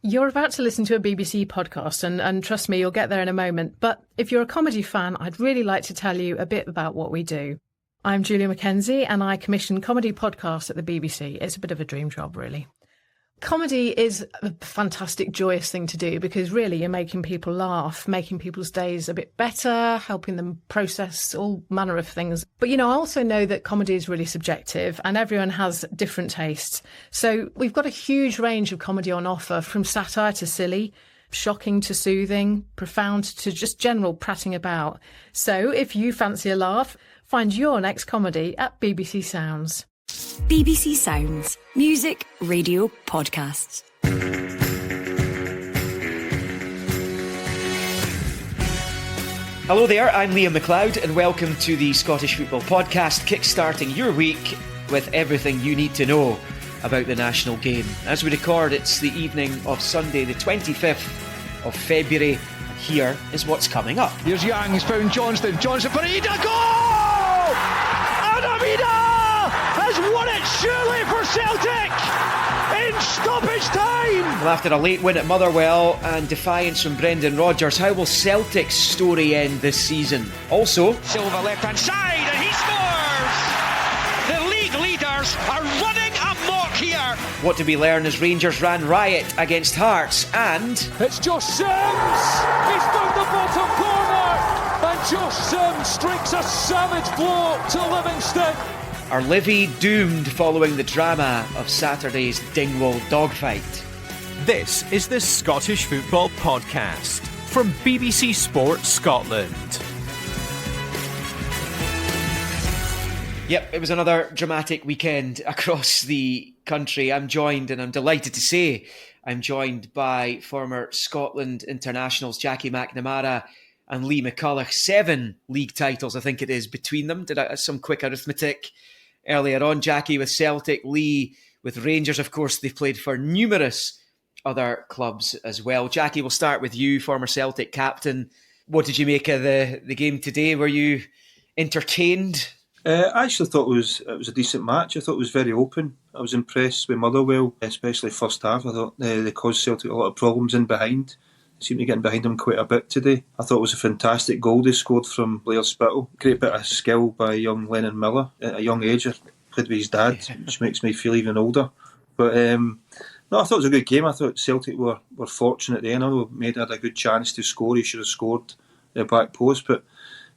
You're about to listen to a BBC podcast, and trust me, you'll get there in a moment. But if you're a comedy fan, I'd really like to tell you a bit about what we do. I'm Julia Mackenzie, and I commission comedy podcasts at the BBC. It's a bit of a dream job, really. Comedy is a fantastic, joyous thing to do because really you're making people laugh, making people's days a bit better, helping them process all manner of things. But, I also know that comedy is really subjective and everyone has different tastes. So we've got a huge range of comedy on offer, from satire to silly, shocking to soothing, profound to just general prattling about. So if you fancy a laugh, find your next comedy at BBC Sounds. BBC Sounds. Music, radio, podcasts. Hello there, I'm Liam McLeod and welcome to the Scottish Football Podcast, kickstarting your week with everything you need to know about the national game. As we record, it's the evening of Sunday, the 25th of February. Here is what's coming up. Here's Young, he's found Johnston for Ida, goal! Adamida has won it surely for Celtic in stoppage time. Well, after a late win at Motherwell and defiance from Brendan Rodgers, how will Celtic's story end this season? Also, Silva left hand side and he scores! The league leaders are running amok here. what to be learned as Rangers ran riot against Hearts, and it's Josh Sims! He's found the bottom corner! And Josh Sims strikes a savage blow to Livingston. are Livy doomed following the drama of Saturday's Dingwall dogfight? This is the Scottish Football Podcast from BBC Sport Scotland. Yep, it was another dramatic weekend across the country. I'm delighted to say, I'm joined by former Scotland internationals Jackie McNamara and Lee McCulloch. 7 league titles, I think it is, between them. Did some quick arithmetic earlier on. Jackie with Celtic, Lee with Rangers. Of course, they've played for numerous other clubs as well. Jackie, we'll start with you, former Celtic captain. What did you make of the game today? Were you entertained? I actually thought it was a decent match. I thought it was very open. I was impressed with Motherwell, especially first half. I thought they caused Celtic a lot of problems in behind. They seemed to get in behind them quite a bit today. I thought it was a fantastic goal they scored from Blair Spittle. Great bit of skill by young Lennon Miller at a young age. I played with his dad, which makes me feel even older. But no, I thought it was a good game. I thought Celtic were fortunate at the end. I know Maid had a good chance to score. He should have scored the back post, but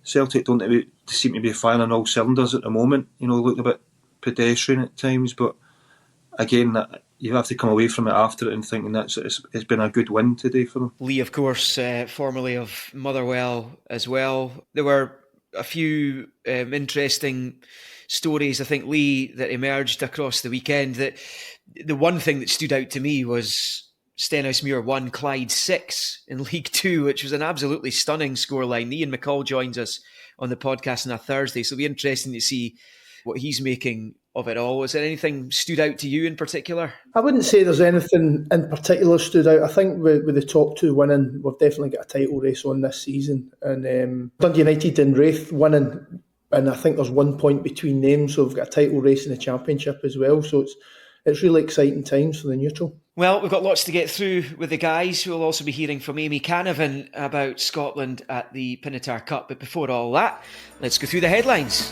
Celtic don't seem to be firing on all cylinders at the moment. Look a bit pedestrian at times, but again, you have to come away from it after it and thinking that it's been a good win today for them. Lee, of course, formerly of Motherwell as well. There were a few interesting stories, I think, Lee, that emerged across the weekend. That the one thing that stood out to me was Stenhousemuir 1, Clyde 6 in League 2, which was an absolutely stunning scoreline. Ian McCall joins us on the podcast on a Thursday, so it'll be interesting to see what he's making of it all. Was there anything stood out to you in particular? I wouldn't say there's anything in particular stood out. I think with the top 2 winning, we've definitely got a title race on this season. And Dundee United and Wraith winning, and I think there's 1 point between them, so we've got a title race in the Championship as well. So it's really exciting times for the neutral. Well, we've got lots to get through with the guys. We'll also be hearing from Amy Canavan about Scotland at the Pinatar Cup. But before all that, let's go through the headlines.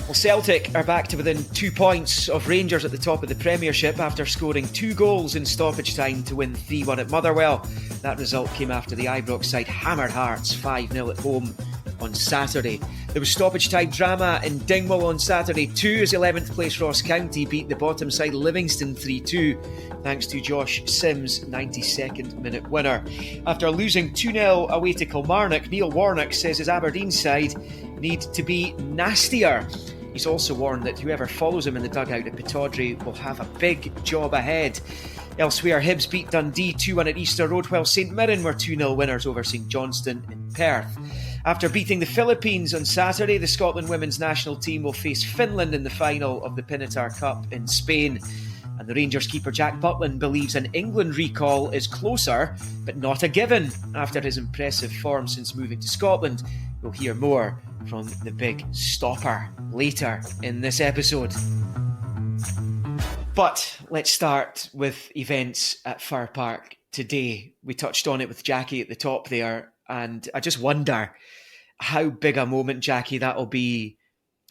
Well, Celtic are back to within 2 points of Rangers at the top of the Premiership after scoring 2 goals in stoppage time to win 3-1 at Motherwell. That result came after the Ibrox side hammered Hearts 5-0 at home on Saturday. There was stoppage time drama in Dingwall on Saturday too, as 11th place Ross County beat the bottom side Livingston 3-2 thanks to Josh Sims' 92nd minute winner. After losing 2-0 away to Kilmarnock, Neil Warnock says his Aberdeen side need to be nastier. He's also warned that whoever follows him in the dugout at Pittodrie will have a big job ahead. Elsewhere, Hibs beat Dundee 2-1 at Easter Road, while St Mirren were 2-0 winners over St Johnstone in Perth. After beating the Philippines on Saturday, the Scotland women's national team will face Finland in the final of the Pinatar Cup in Spain. And the Rangers keeper Jack Butland believes an England recall is closer, but not a given, after his impressive form since moving to Scotland. We'll hear more from the big stopper later in this episode. But let's start with events at Fir Park today. We touched on it with Jackie at the top there, and I just wonder how big a moment, Jackie, that'll be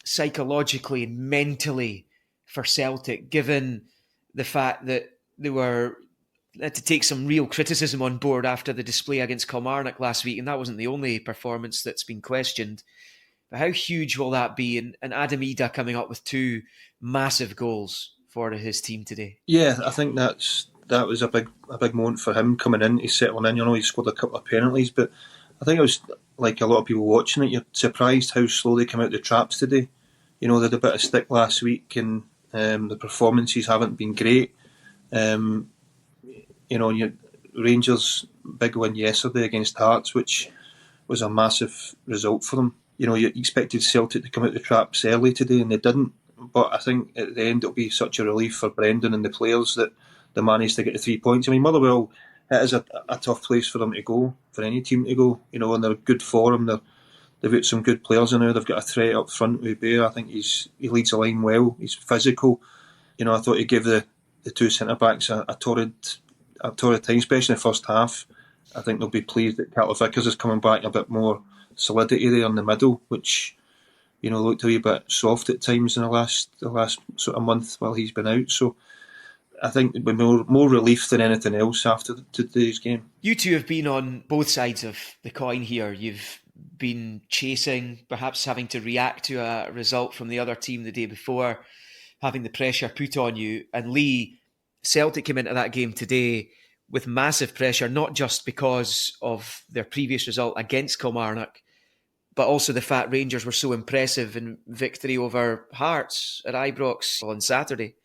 psychologically and mentally for Celtic, given the fact that they had to take some real criticism on board after the display against Kilmarnock last week, and that wasn't the only performance that's been questioned. But how huge will that be? And Adam Ida coming up with 2 massive goals for his team today. Yeah, I think that was a big moment for him coming in. He's settling in. He scored a couple of penalties, but I think it was like a lot of people watching it. You're surprised how slow they came out the traps today. They had a bit of stick last week, and the performances haven't been great. Rangers' big win yesterday against Hearts, which was a massive result for them. You expected Celtic to come out the traps early today, and they didn't. But I think at the end it'll be such a relief for Brendan and the players that they managed to get the 3 points. I mean, Motherwell, it is a tough place for them to go, for any team to go. And they're good form. They've got some good players in there. They've got a threat up front with Bear. I think he leads the line well. He's physical. I thought he gave the 2 centre backs a torrid time, especially in the first half. I think they'll be pleased that Carter Vickers is coming back a bit more solidity there in the middle, which looked a wee bit soft at times in the last sort of month while he's been out. So I think it'll be more relief than anything else after today's game. You two have been on both sides of the coin here. You've been chasing, perhaps having to react to a result from the other team the day before, having the pressure put on you. And Lee, Celtic came into that game today with massive pressure, not just because of their previous result against Kilmarnock, but also the fact Rangers were so impressive in victory over Hearts at Ibrox on Saturday.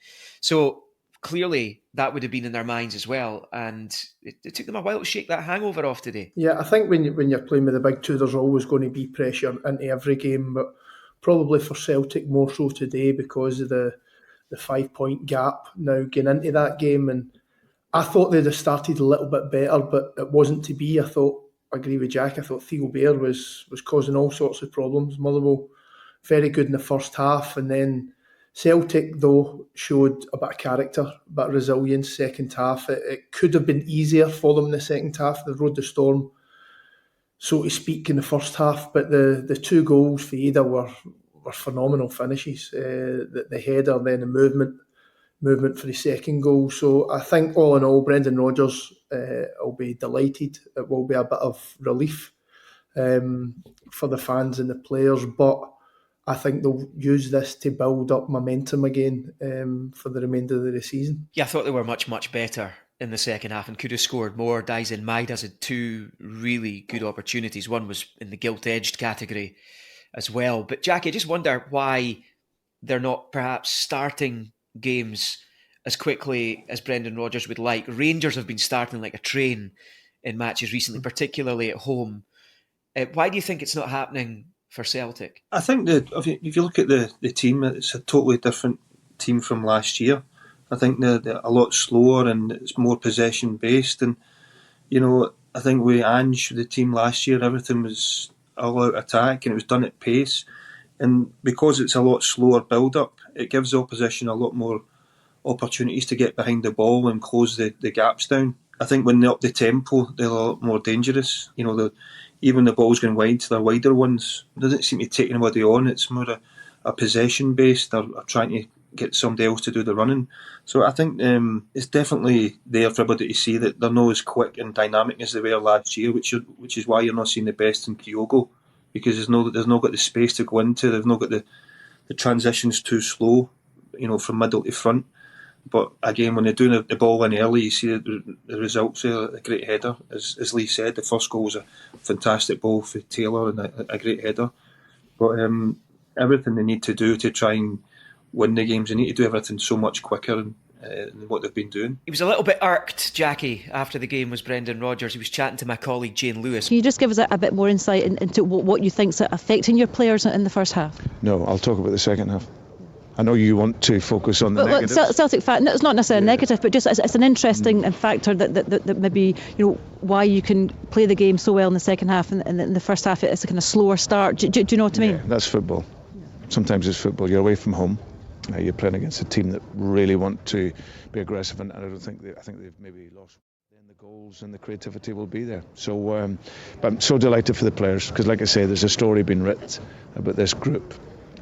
So clearly that would have been in their minds as well, and it took them a while to shake that hangover off today. Yeah, I think when you're playing with the big two, there's always going to be pressure into every game, but probably for Celtic more so today because of the 5 point gap now getting into that game. And I thought they'd have started a little bit better, but it wasn't to be. I agree with Jack. I thought Theo Bair was causing all sorts of problems. Motherwell very good in the first half, and then Celtic though showed a bit of character, a bit of resilience second half. It could have been easier for them in the second half. They rode the storm, so to speak, in the first half. But the 2 goals for Ida were phenomenal finishes. The header, then the movement for the second goal. So I think all in all, Brendan Rodgers will be delighted. It will be a bit of relief for the fans and the players, but I think they'll use this to build up momentum again for the remainder of the season. Yeah, I thought they were much, much better in the second half and could have scored more. Dyson Maida's had 2 really good opportunities. One was in the gilt-edged category as well. But Jackie, I just wonder why they're not perhaps starting games as quickly as Brendan Rodgers would like. Rangers have been starting like a train in matches recently, particularly at home. Why do you think it's not happening for Celtic? I think that if you look at the team, it's a totally different team from last year. I think they're a lot slower and it's more possession based. And I think with Ange, the team last year, everything was all out attack and it was done at pace. And because it's a lot slower build up, it gives the opposition a lot more opportunities to get behind the ball and close the gaps down. I think when they up the tempo, they're a lot more dangerous. Even the ball's going wide to their wider ones, it doesn't seem to take anybody on. It's more a possession based. They're trying to get somebody else to do the running. So I think it's definitely there for everybody to see that they're not as quick and dynamic as they were last year, which is why you're not seeing the best in Kyogo, because there's not got the space to go into. They've not got the transitions too slow, from middle to front. But again, when they're doing the ball in early, you see the results there. A great header, as Lee said. The first goal was a fantastic ball for Taylor and a great header. But everything they need to do to try and win the games, they need to do everything so much quicker than what they've been doing. He was a little bit irked, Jackie, after the game was Brendan Rodgers. He was chatting to my colleague Jane Lewis. Can you just give us a bit more insight into what you think's affecting your players in the first half? No, I'll talk about the second half. I know you want to focus on the negatives. Celtic fact, it's not necessarily negative, but just it's an interesting factor that maybe why you can play the game so well in the second half and in the first half it's a kind of slower start. Do you know what I mean? Yeah, that's football. Sometimes it's football. You're away from home. You're playing against a team that really want to be aggressive, and I think they've maybe lost. the goals and the creativity will be there. So, but I'm so delighted for the players because, like I say, there's a story being written about this group.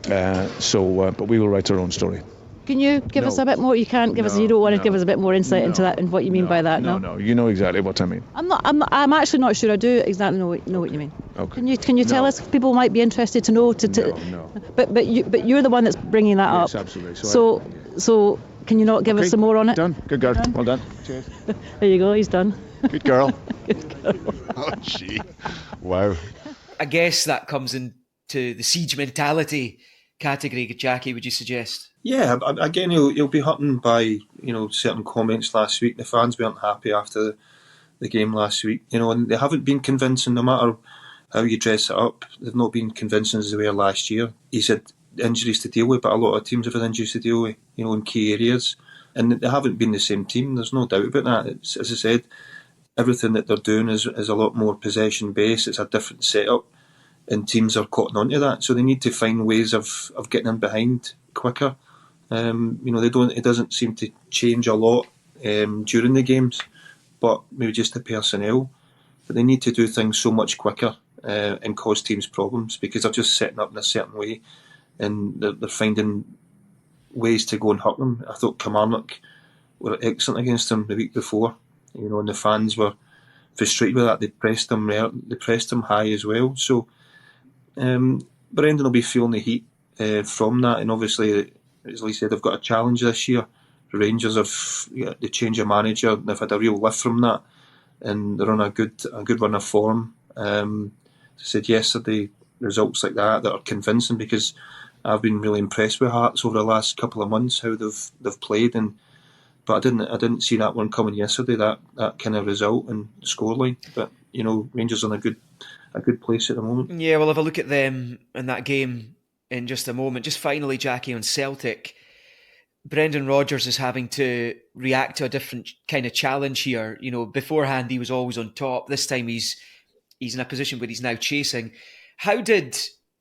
But we will write our own story. Can you give us a bit more? You can't give us. You don't want to give us a bit more insight into that and what you mean by that. No. You know exactly what I mean. I'm actually not sure. I do exactly know what you mean. Okay. Can you tell us? People might be interested to know. No. But you're the one that's bringing that up. Yes, absolutely. So can you not give us some more on it? Done. Good girl. Well done. Cheers. There you go. He's done. Good girl. Good girl. Oh, gee. Wow. I guess that comes into the siege mentality category, Jackie, would you suggest? Yeah, again, he'll be hurting by certain comments last week. The fans weren't happy after the game last week, and they haven't been convincing. No matter how you dress it up, they've not been convincing as they were last year. He said injuries to deal with, but a lot of teams have had injuries to deal with, in key areas, and they haven't been the same team. There's no doubt about that. It's, as I said, everything that they're doing is a lot more possession based. It's a different setup, and teams are cotton onto that. So they need to find ways of getting in behind quicker. It doesn't seem to change a lot during the games, but maybe just the personnel. But they need to do things so much quicker and cause teams problems because they're just setting up in a certain way, and they're finding ways to go and hurt them. I thought Kilmarnock were excellent against them the week before, and the fans were frustrated with that. They pressed them high as well. So Brendan will be feeling the heat from that, and obviously, as Lee said, they've got a challenge this year. The Rangers have the change of manager. They've had a real lift from that, and they're on a good run of form. As I said yesterday, results like that are convincing because I've been really impressed with Hearts over the last couple of months how they've played, but I didn't see that one coming yesterday. That kind of result and scoreline. But Rangers are in a good place at the moment. Yeah, we'll have a look at them in that game in just a moment. Just finally, Jackie, on Celtic, Brendan Rodgers is having to react to a different kind of challenge here. Beforehand he was always on top. This time he's in a position where he's now chasing. How did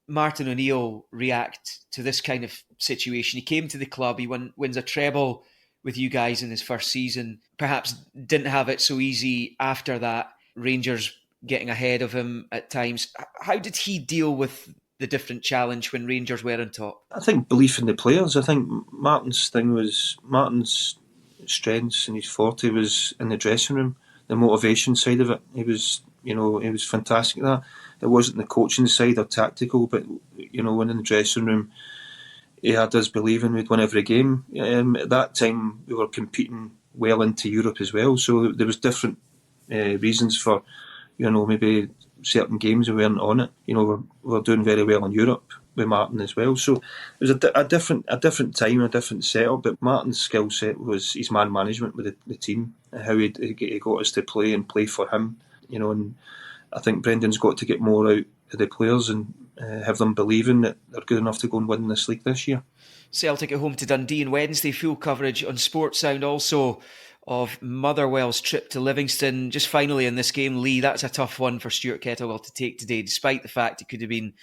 Martin O'Neill react to this kind of situation? He came to the club, he wins a treble with you guys in his first season. Perhaps didn't have it so easy after that. Rangers getting ahead of him at times. How did he deal with the different challenge when Rangers were on top? I think belief in the players. I think Martin's strengths and his forte was in the dressing room, the motivation side of it. He was fantastic at that. It wasn't the coaching side or tactical, but when in the dressing room, he had us believing we'd win every game. At that time, we were competing well into Europe as well, so there was different reasons for maybe certain games we weren't on it. We're doing very well in Europe with Martin as well. So it was a different time, a different setup. But Martin's skill set was his man management with the team, how he got us to play for him. And I think Brendan's got to get more out of the players and have them believing that they're good enough to go and win this league this year. Celtic at home to Dundee on Wednesday. Full coverage on Sports Sound also of Motherwell's trip to Livingston. Just finally in this game, Lee, that's a tough one for Stuart Kettlewell to take today, despite the fact it could have been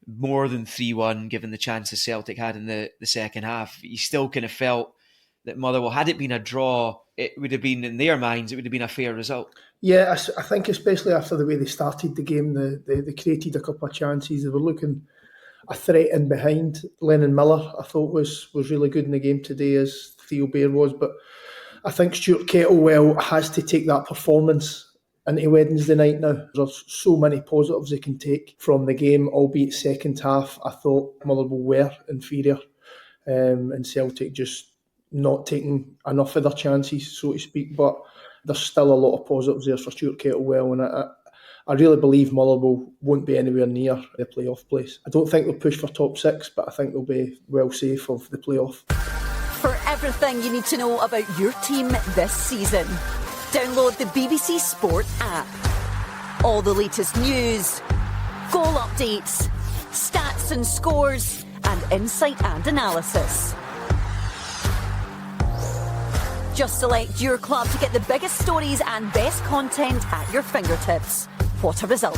more than 3-1 given the chances Celtic had in the second half. He still kind of felt that Motherwell, had it been a draw, it would have been, in their minds, it would have been a fair result. Yeah, I think especially after the way they started the game, they created a couple of chances. They were looking a threat in behind. Lennon Miller, I thought, was really good in the game today, as Theo Bair was, but I think Stuart Kettlewell has to take that performance into Wednesday night now. There's so many positives they can take from the game, albeit second half. I thought Motherwell were inferior and Celtic just not taking enough of their chances, so to speak. But there's still a lot of positives there for Stuart Kettlewell, and I really believe Motherwell won't be anywhere near the playoff place. I don't think they'll push for top 6, but I think they'll be well safe of the playoff. For everything you need to know about your team this season, download the BBC Sport app. All the latest news, goal updates, stats and scores, and insight and analysis. Just select your club to get the biggest stories and best content at your fingertips. What a result.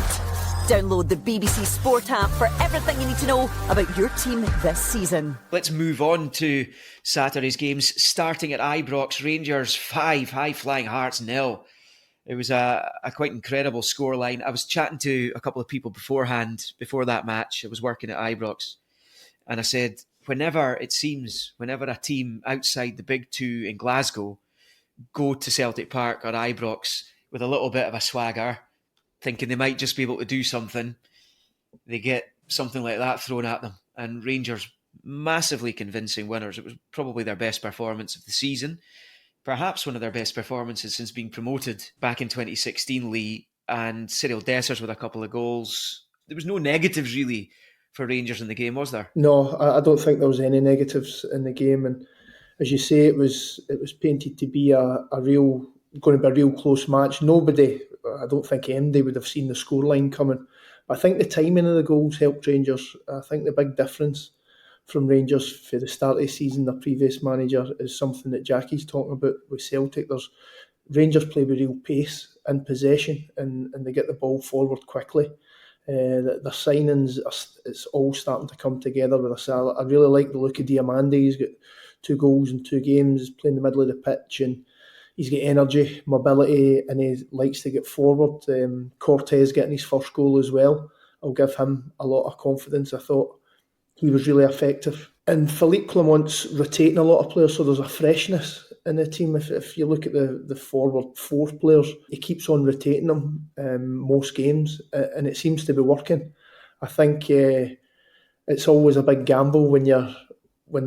Download the BBC Sport app for everything you need to know about your team this season. Let's move on to Saturday's games, starting at Ibrox. Rangers 5, high-flying Hearts 0. It was a quite incredible scoreline. I was chatting to a couple of people beforehand, before that match. I was working at Ibrox, and I said, whenever a team outside the big two in Glasgow go to Celtic Park or Ibrox with a little bit of a swagger, thinking they might just be able to do something, they get something like that thrown at them. And Rangers, massively convincing winners. It was probably their best performance of the season. Perhaps one of their best performances since being promoted back in 2016, Lee, and Cyril Dessers with a couple of goals. There was no negatives really for Rangers in the game, was there? No, I don't think there was any negatives in the game, and as you say, it was painted to be going to be a real close match. Nobody, I don't think anybody would have seen the scoreline coming. But I think the timing of the goals helped Rangers. I think the big difference from Rangers for the start of the season, their previous manager, is something that Jackie's talking about with Celtic. Rangers play with real pace and possession, and they get the ball forward quickly. The signings, it's all starting to come together with us. I really like the look of Diamande. He's got 2 goals in 2 games. He's playing the middle of the pitch, and he's got energy, mobility, and he likes to get forward. Cortez getting his first goal as well. I'll give him a lot of confidence. I thought he was really effective. And Philippe Clement's rotating a lot of players, so there's a freshness in the team. If you look at the forward 4 players, he keeps on rotating them most games, and it seems to be working. I think it's always a big gamble when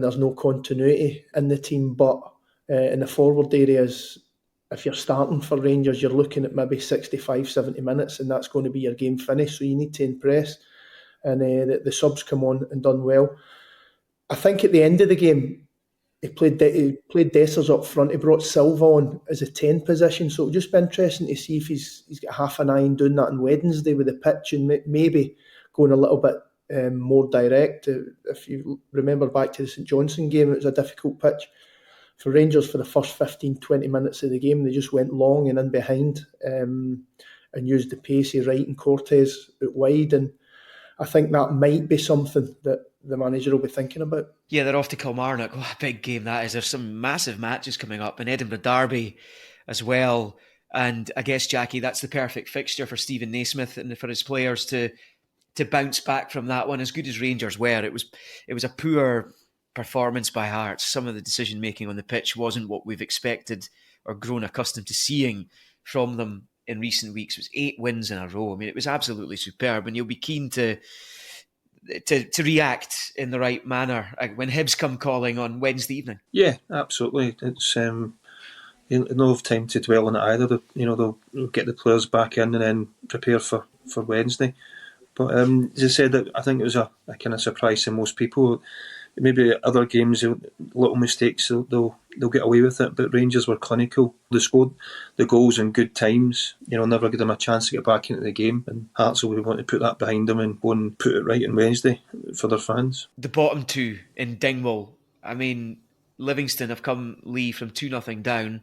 there's no continuity in the team, but in the forward areas, if you're starting for Rangers, you're looking at maybe 65, 70 minutes, and that's going to be your game finish, so you need to impress. And the subs come on and done well. I think at the end of the game, he played Dessers up front. He brought Silva on as a 10 position, so it'll just be interesting to see if he's got half an eye on doing that on Wednesday with the pitch, and maybe going a little bit more direct. If you remember back to the St Johnstone game, it was a difficult pitch for Rangers for the first 15, 20 minutes of the game. They just went long and in behind and used the pacey right and Cortez out wide, and I think that might be something that the manager will be thinking about. Yeah, they're off to Kilmarnock. What a big game that is. There's some massive matches coming up, and Edinburgh Derby as well. And I guess, Jackie, that's the perfect fixture for Stephen Naismith and for his players to bounce back from that one. As good as Rangers were, it was a poor performance by Hearts. Some of the decision making on the pitch wasn't what we've expected or grown accustomed to seeing from them in recent weeks. It was 8 wins in a row. I mean, it was absolutely superb, and you'll be keen to react in the right manner when Hibs come calling on Wednesday evening. Yeah, absolutely. It's you'll not have time to dwell on it either. They'll get the players back in and then prepare for Wednesday. But as I said, I think it was a kind of surprise to most people. Maybe other games, little mistakes, they'll get away with it. But Rangers were clinical. They scored the goals in good times. Never give them a chance to get back into the game. And Hearts will want to put that behind them and go and put it right on Wednesday for their fans. The bottom 2 in Dingwall. I mean, Livingston have come, Lee, from 2-0 down,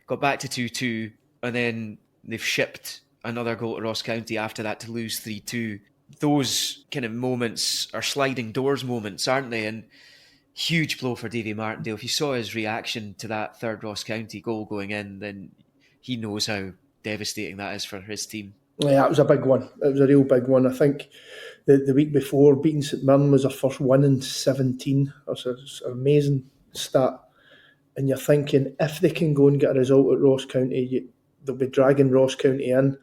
got back to 2-2, and then they've shipped another goal to Ross County after that to lose 3-2. Those kind of moments are sliding doors moments, aren't they? And huge blow for Davy Martindale. If you saw his reaction to that third Ross County goal going in, then he knows how devastating that is for his team. Yeah, it was a big one. It was a real big one. I think the week before, beating St Mirren was our first win in 17. That's an amazing stat. And you're thinking, if they can go and get a result at Ross County, they'll be dragging Ross County in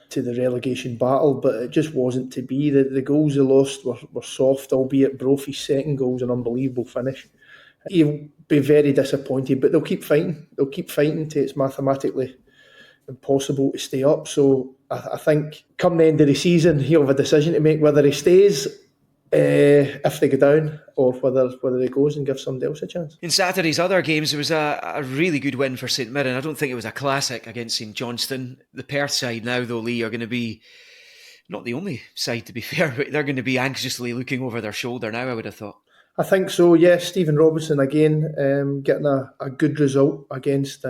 to the relegation battle, but it just wasn't to be. The goals they lost were soft, albeit Brophy's second goal was an unbelievable finish. He'll be very disappointed, but they'll keep fighting. They'll keep fighting till it's mathematically impossible to stay up. So I think come the end of the season, he'll have a decision to make whether he stays if they go down, or whether he goes and gives somebody else a chance. In Saturday's other games, it was a really good win for St Mirren. I don't think it was a classic against St Johnstone. The Perth side now, though, Lee, are going to be not the only side, to be fair, but they're going to be anxiously looking over their shoulder now, I would have thought. I think so, yes. Stephen Robinson again getting a good result against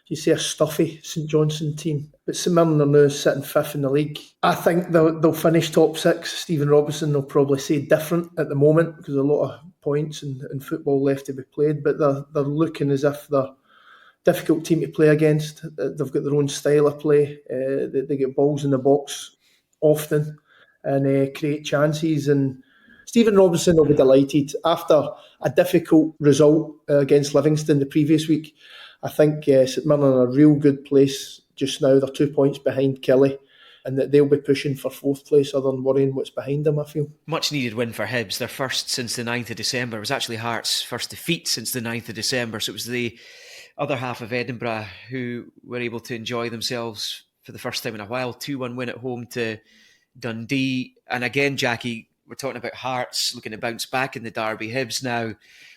you see a stuffy St Johnstone team. But St Mirren are now sitting 5th in the league. I think they'll finish top 6. Stephen Robinson will probably say different at the moment because a lot of points and football left to be played. But they're looking as if they're difficult team to play against. They've got their own style of play. They get balls in the box often and create chances. And Stephen Robinson will be delighted. After a difficult result against Livingston the previous week, I think St Mirren are in a real good place just now. They're 2 points behind Kelly, and that they'll be pushing for 4th place other than worrying what's behind them, I feel. Much needed win for Hibs. Their first since the 9th of December. It was actually Hearts' first defeat since the 9th of December. So it was the other half of Edinburgh who were able to enjoy themselves for the first time in a while. 2-1 win at home to Dundee. And again, Jackie, we're talking about Hearts looking to bounce back in the derby. Hibs now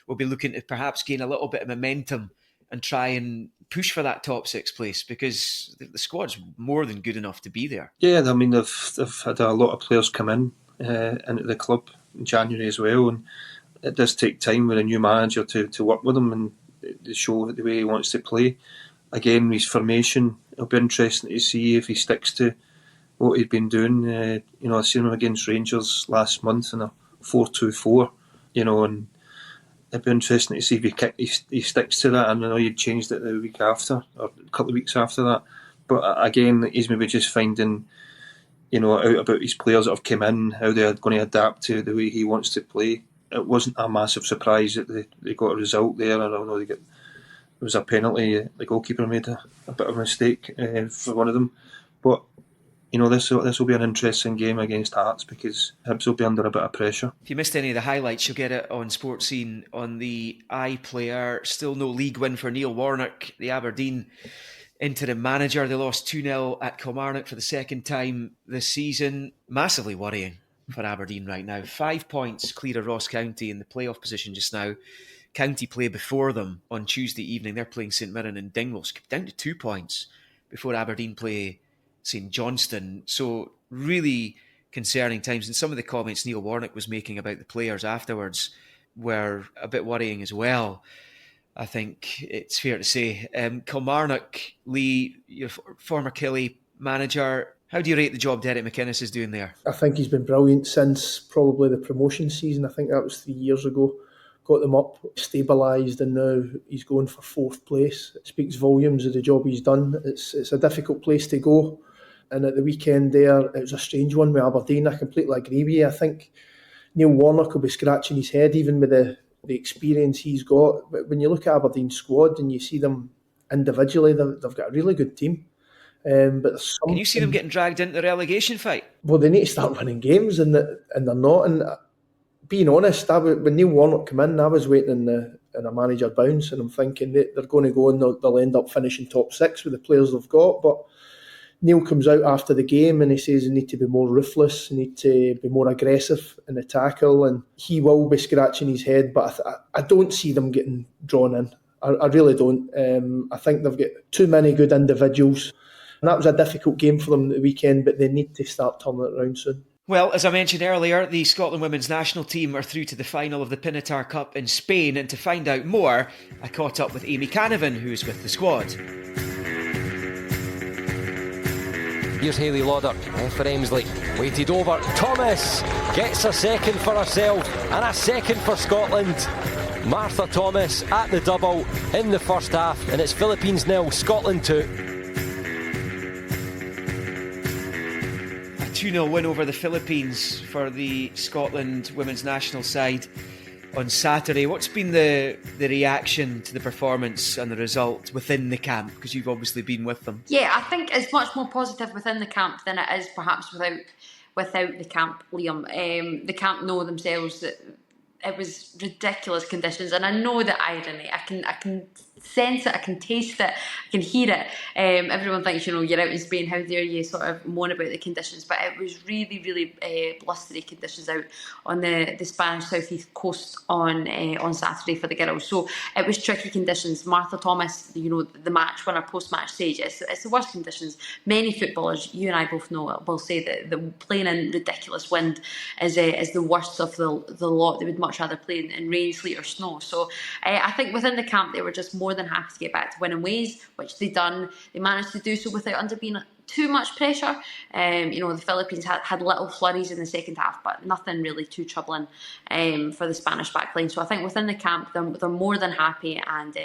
will be looking to perhaps gain a little bit of momentum and try and push for that top 6 place, because the squad's more than good enough to be there. Yeah, I mean, they've had a lot of players come in into the club in January as well, and it does take time with a new manager to work with them and to show the way he wants to play. Again, his formation, it'll be interesting to see if he sticks to what he'd been doing. I seen him against Rangers last month in a 4-2-4, and it'd be interesting to see if he sticks to that. I know he'd changed it the week after, or a couple of weeks after that. But again, he's maybe just finding, out about his players that have come in, how they're going to adapt to the way he wants to play. It wasn't a massive surprise that they got a result there. I don't know, it was a penalty. The goalkeeper made a bit of a mistake for one of them. But this will be an interesting game against Hearts, because Hibs will be under a bit of pressure. If you missed any of the highlights, you'll get it on Sports Scene on the iPlayer. Still no league win for Neil Warnock, the Aberdeen interim manager. They lost 2-0 at Kilmarnock for the second time this season. Massively worrying for Aberdeen right now. 5 points clear of Ross County in the playoff position just now. County play before them on Tuesday evening. They're playing St Mirren and Dingwall, down to 2 points before Aberdeen play St Johnstone. So really concerning times. And some of the comments Neil Warnock was making about the players afterwards were a bit worrying as well, I think it's fair to say. Kilmarnock, Lee, your former Killie manager, how do you rate the job Derek McInnes is doing there? I think he's been brilliant since probably the promotion season. I think that was 3 years ago. Got them up, stabilised, and now he's going for 4th place. It speaks volumes of the job he's done. It's a difficult place to go. And at the weekend there, it was a strange one with Aberdeen. I completely agree with you. I think Neil Warnock will be scratching his head, even with the experience he's got. But when you look at Aberdeen's squad and you see them individually, they've got a really good team. But can you see them getting dragged into the relegation fight? Well, they need to start winning games, and they're not. And being honest, when Neil Warnock came in, I was waiting in a manager bounce, and I'm thinking they're going to go and they'll end up finishing top 6 with the players they've got. But Neil comes out after the game and he says they need to be more ruthless, need to be more aggressive in the tackle, and he will be scratching his head, but I don't see them getting drawn in. I really don't. I think they've got too many good individuals, and that was a difficult game for them at the weekend, but they need to start turning it around soon. Well, as I mentioned earlier, the Scotland women's national team are through to the final of the Pinatar Cup in Spain, and to find out more, I caught up with Amy Canavan, who's with the squad. Here's Hayley Lauder for Emsley. Weighted over. Thomas gets a second for herself and a second for Scotland. Martha Thomas at the double in the first half, and it's Philippines 0, Scotland 2. A 2-0 win over the Philippines for the Scotland women's national side on Saturday. What's been the reaction to the performance and the result within the camp? Because you've obviously been with them. Yeah, I think it's much more positive within the camp than it is perhaps without the camp, Liam. The camp know themselves that it was ridiculous conditions, and I know the irony. I can sense it, I can taste it, I can hear it. Everyone thinks, you're out in Spain, how dare you sort of moan about the conditions, but it was really, really blustery conditions out on the Spanish southeast coast on Saturday for the girls. So it was tricky conditions. Martha Thomas, the match winner post-match stage, it's the worst conditions. Many footballers, you and I both know it, will say that the playing in ridiculous wind is the worst of the lot. They would much rather play in rain, sleet or snow. So I think within the camp they were just more than happy to get back to winning ways, which they done. They managed to do so without too much pressure. The Philippines had little flurries in the second half, but nothing really too troubling for the Spanish backline. So I think within the camp, they're more than happy and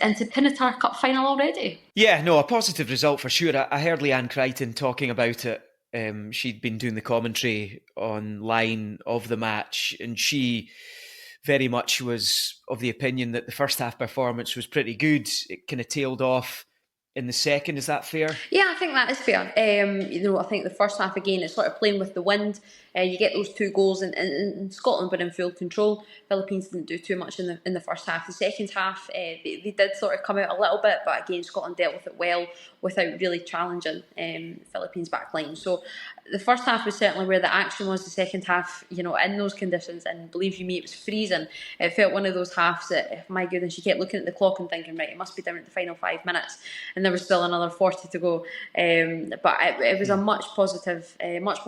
into Pinatar Cup final already. Yeah, no, a positive result for sure. I heard Leanne Crichton talking about it. She'd been doing the commentary online of the match, and she very much was of the opinion that the first half performance was pretty good. It kind of tailed off in the second. Is that fair? Yeah, I think that is fair. I think the first half, again, it's sort of playing with the wind. You get those 2 goals, and Scotland were in full control. Philippines didn't do too much in the first half. The second half, they did sort of come out a little bit, but again, Scotland dealt with it well without really challenging Philippines backline. So the first half was certainly where the action was. The second half, in those conditions, and believe you me, it was freezing. It felt one of those halves that, my goodness, you kept looking at the clock and thinking, right, it must be down at the final 5 minutes, and there was still another 40 to go. But it was a much more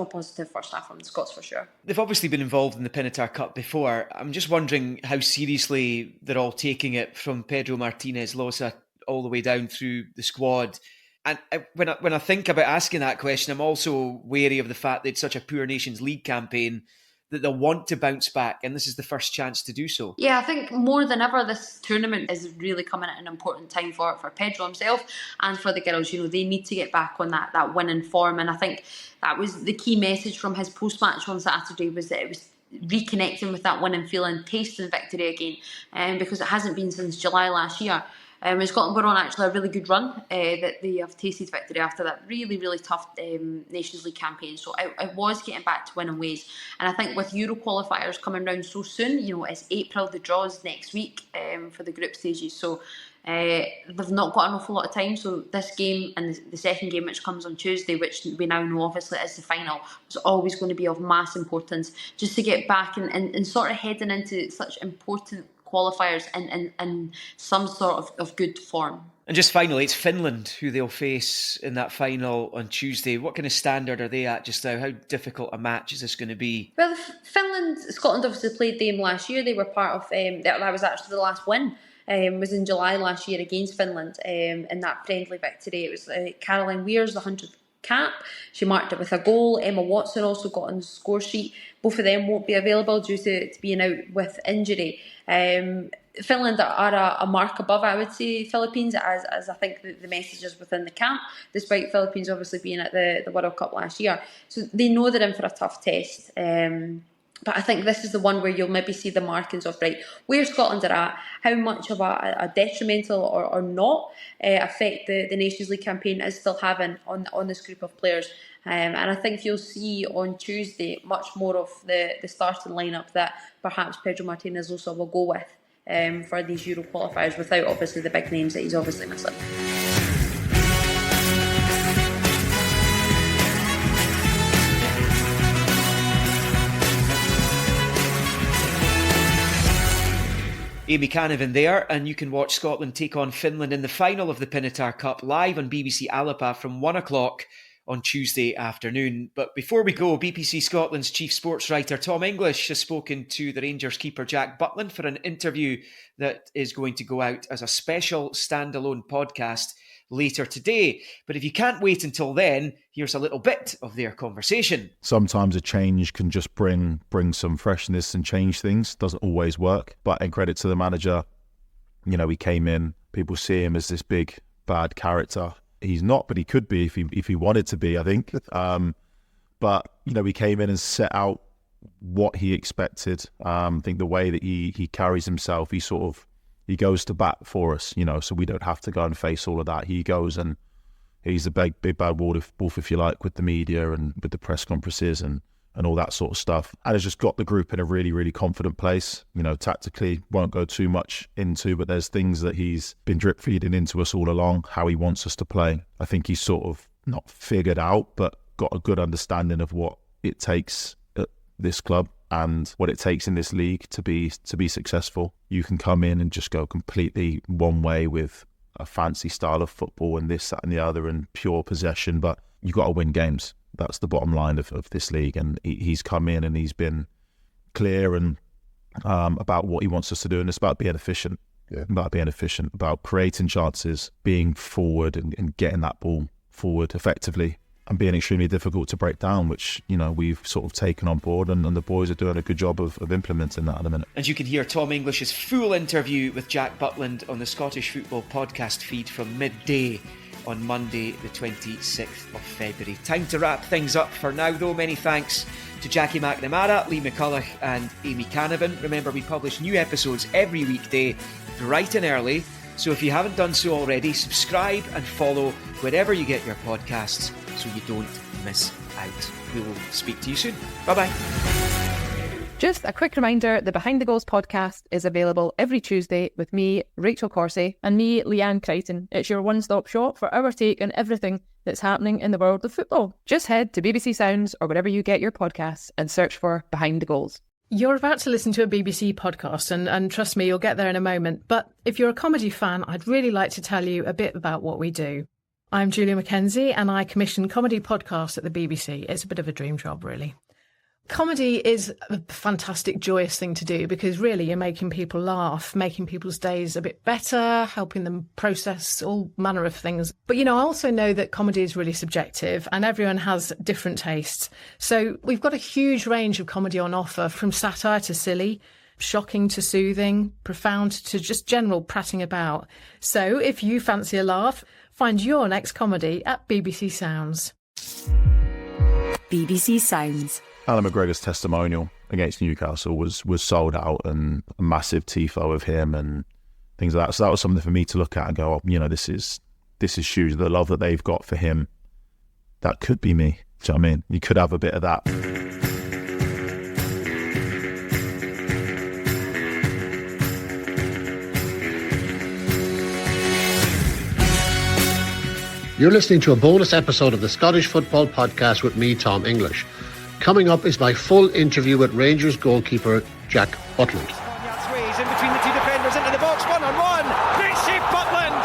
positive first half from the Scots for sure. They've obviously been involved in the Pinatar Cup before. I'm just wondering how seriously they're all taking it, from Pedro Martinez Losa all the way down through the squad. And when I think about asking that question, I'm also wary of the fact that it's such a poor Nations League campaign that they'll want to bounce back, and this is the first chance to do so. Yeah, I think more than ever this tournament is really coming at an important time for Pedro himself and for the girls. They need to get back on that winning form, and I think that was the key message from his post-match on Saturday, was that it was reconnecting with that winning feeling, tasting victory again, because it hasn't been since July last year. Scotland were on actually a really good run that they have tasted victory after that really, really tough Nations League campaign. So it was getting back to winning ways. And I think with Euro qualifiers coming round so soon, it's April, the draws next week for the group stages. So they've not got an awful lot of time. So this game and the second game, which comes on Tuesday, which we now know obviously is the final, is always going to be of mass importance, just to get back and sort of heading into such important qualifiers and some sort of good form. And just finally, it's Finland who they'll face in that final on Tuesday. What kind of standard are they at just now? How difficult a match is this going to be? Well, Scotland obviously played them last year. They were part of, that was actually the last win. Was in July last year against Finland in that friendly victory. It was Caroline Weir's the 100th cap. She marked it with a goal. Emma Watson also got on the score sheet. Both of them won't be available due to being out with injury. Finland are a mark above, I would say, Philippines, as I think the message is within the camp, despite Philippines obviously being at the World Cup last year. So they know they're in for a tough test. But I think this is the one where you'll maybe see the markings of, right, where Scotland are at, how much of a detrimental or not effect the Nations League campaign is still having on this group of players. And I think you'll see on Tuesday much more of the starting lineup that perhaps Pedro Martinez Losa will go with for these Euro qualifiers, without obviously the big names that he's obviously missing. Amy Canavan there, and you can watch Scotland take on Finland in the final of the Pinatar Cup live on BBC Alapa from 1 o'clock on Tuesday afternoon. But before we go, BBC Scotland's chief sports writer Tom English has spoken to the Rangers keeper Jack Butland for an interview that is going to go out as a special standalone podcast later today. But if you can't wait until then, here's a little bit of their conversation. Sometimes a change can just bring some freshness and change things. Doesn't always work. But in credit to the manager, he came in, people see him as this big bad character. He's not, but he could be if he wanted to be, I think. But he came in and set out what he expected. I think the way that he carries himself, he goes to bat for us, so we don't have to go and face all of that. He goes and he's a big bad wolf, if you like, with the media and with the press conferences and all that sort of stuff. And has just got the group in a really, really confident place. Tactically, won't go too much into, but there's things that he's been drip feeding into us all along, how he wants us to play. I think he's sort of not figured out, but got a good understanding of what it takes at this club and what it takes in this league to be successful. You can come in and just go completely one way with a fancy style of football and this, that and the other and pure possession, but you've got to win games. That's the bottom line of this league. And he's come in and he's been clear and about what he wants us to do. And it's about being efficient. Yeah. About being efficient, about creating chances, being forward and getting that ball forward effectively and being extremely difficult to break down, which, you know, we've sort of taken on board, and the boys are doing a good job of implementing that at the minute. And you can hear Tom English's full interview with Jack Butland on the Scottish Football podcast feed from midday on Monday the 26th of February. Time to wrap things up for now though. Many thanks to Jackie McNamara, Lee McCulloch and Amy Canavan. Remember, we publish new episodes every weekday bright and early, so if you haven't done so already, subscribe and follow wherever you get your podcasts so you don't miss out. We will speak to you soon. Bye bye. Just a quick reminder, the Behind the Goals podcast is available every Tuesday with me, Rachel Corsey, and me, Leanne Crichton. It's your one-stop shop for our take on everything that's happening in the world of football. Just head to BBC Sounds or wherever you get your podcasts and search for Behind the Goals. You're about to listen to a BBC podcast, and trust me, you'll get there in a moment. But if you're a comedy fan, I'd really like to tell you a bit about what we do. I'm Julia Mackenzie, and I commission comedy podcasts at the BBC. It's a bit of a dream job, really. Comedy is a fantastic, joyous thing to do because really you're making people laugh, making people's days a bit better, helping them process all manner of things. But, you know, I also know that comedy is really subjective and everyone has different tastes. So we've got a huge range of comedy on offer, from satire to silly, shocking to soothing, profound to just general prattling about. So if you fancy a laugh, find your next comedy at BBC Sounds. BBC Sounds. Alan McGregor's testimonial against Newcastle was sold out, and a massive tifo of him and things like that. So that was something for me to look at and go, oh, you know, this is huge. The love that they've got for him, that could be me. Do you know what I mean? You could have a bit of that. You're listening to a bonus episode of the Scottish Football Podcast with me, Tom English. Coming up is my full interview with Rangers goalkeeper Jack Butland. Sways in between the two defenders into the box, one-on-one. Great save, Butland.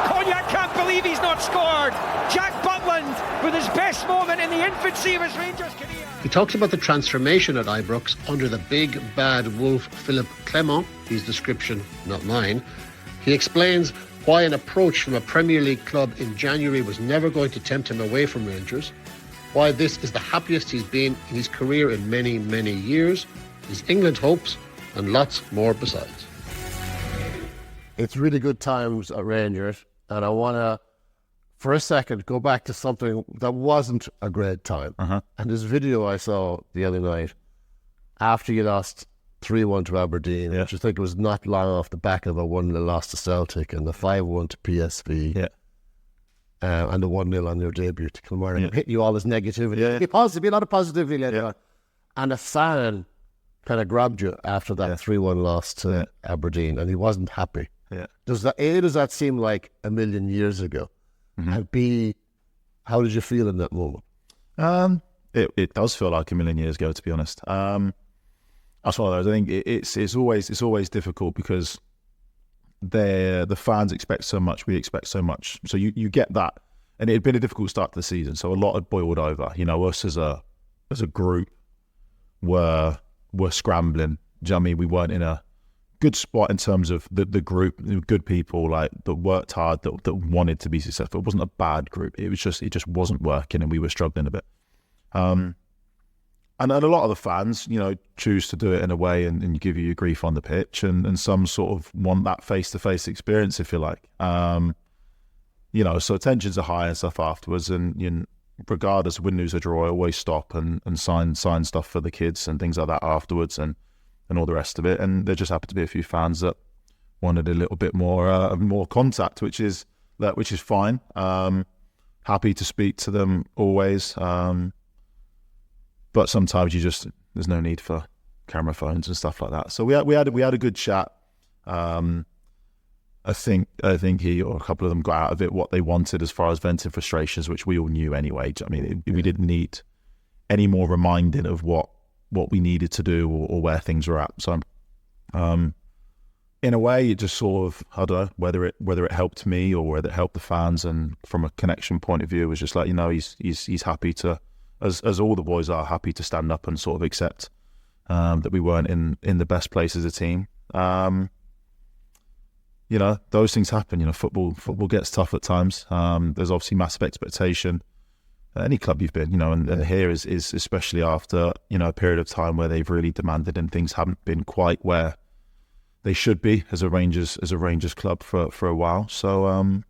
Cognac can't believe he's not scored. Jack Butland with his best moment in the infancy of his Rangers career. He talks about the transformation at Ibrox under the big bad wolf Philippe Clement, his description, not mine. He explains why an approach from a Premier League club in January was never going to tempt him away from Rangers, why this is the happiest he's been in his career in many, many years, his England hopes, and lots more besides. It's really good times at Rangers, and I want to, for a second, go back to something that wasn't a great time. And this video I saw the other night, after you lost 3-1 to Aberdeen, which I think was not long off the back of a 1-0 loss to Celtic and the 5-1 to PSV. And the 1-0 on their debut to Kilmarnock. I'm hitting you all as negativity. Be a lot of positivity later on. And a fan kind of grabbed you after that 3-1 loss to Aberdeen, and he wasn't happy. Does that seem like a million years ago? And B, how did you feel in that moment? It does feel like a million years ago, to be honest. That's one of those. I think it's always difficult because the fans expect so much, we expect so much. So you get that, and it had been a difficult start to the season. So a lot had boiled over. You know, us as a group were scrambling. Do you know what I mean? We weren't in a good spot in terms of the group, good people like that worked hard, that wanted to be successful. It wasn't a bad group. It just wasn't working, and we were struggling a bit. And a lot of the fans, you know, choose to do it in a way and give you grief on the pitch, and some sort of want that face-to-face experience, if you like. You know, so tensions are high and stuff afterwards, and you know, regardless of win, lose or draw, I always stop and sign stuff for the kids and things like that afterwards, and all the rest of it. And there just happened to be a few fans that wanted a little bit more contact, which is fine. Happy to speak to them always. But sometimes there's no need for camera phones and stuff like that. So we had a good chat. I think he or a couple of them got out of it what they wanted as far as venting frustrations, which we all knew anyway. I mean, we didn't need any more reminding of what we needed to do or where things were at. So, in a way, it just sort of, I don't know whether it helped me or whether it helped the fans. And from a connection point of view, it was just like, you know, he's happy to. As all the boys are happy to stand up and sort of accept that we weren't in the best place as a team. those things happen. Football gets tough at times. There's obviously massive expectation. Any club you've been, and here is especially after, a period of time where they've really demanded and things haven't been quite where they should be as a Rangers club for a while. So,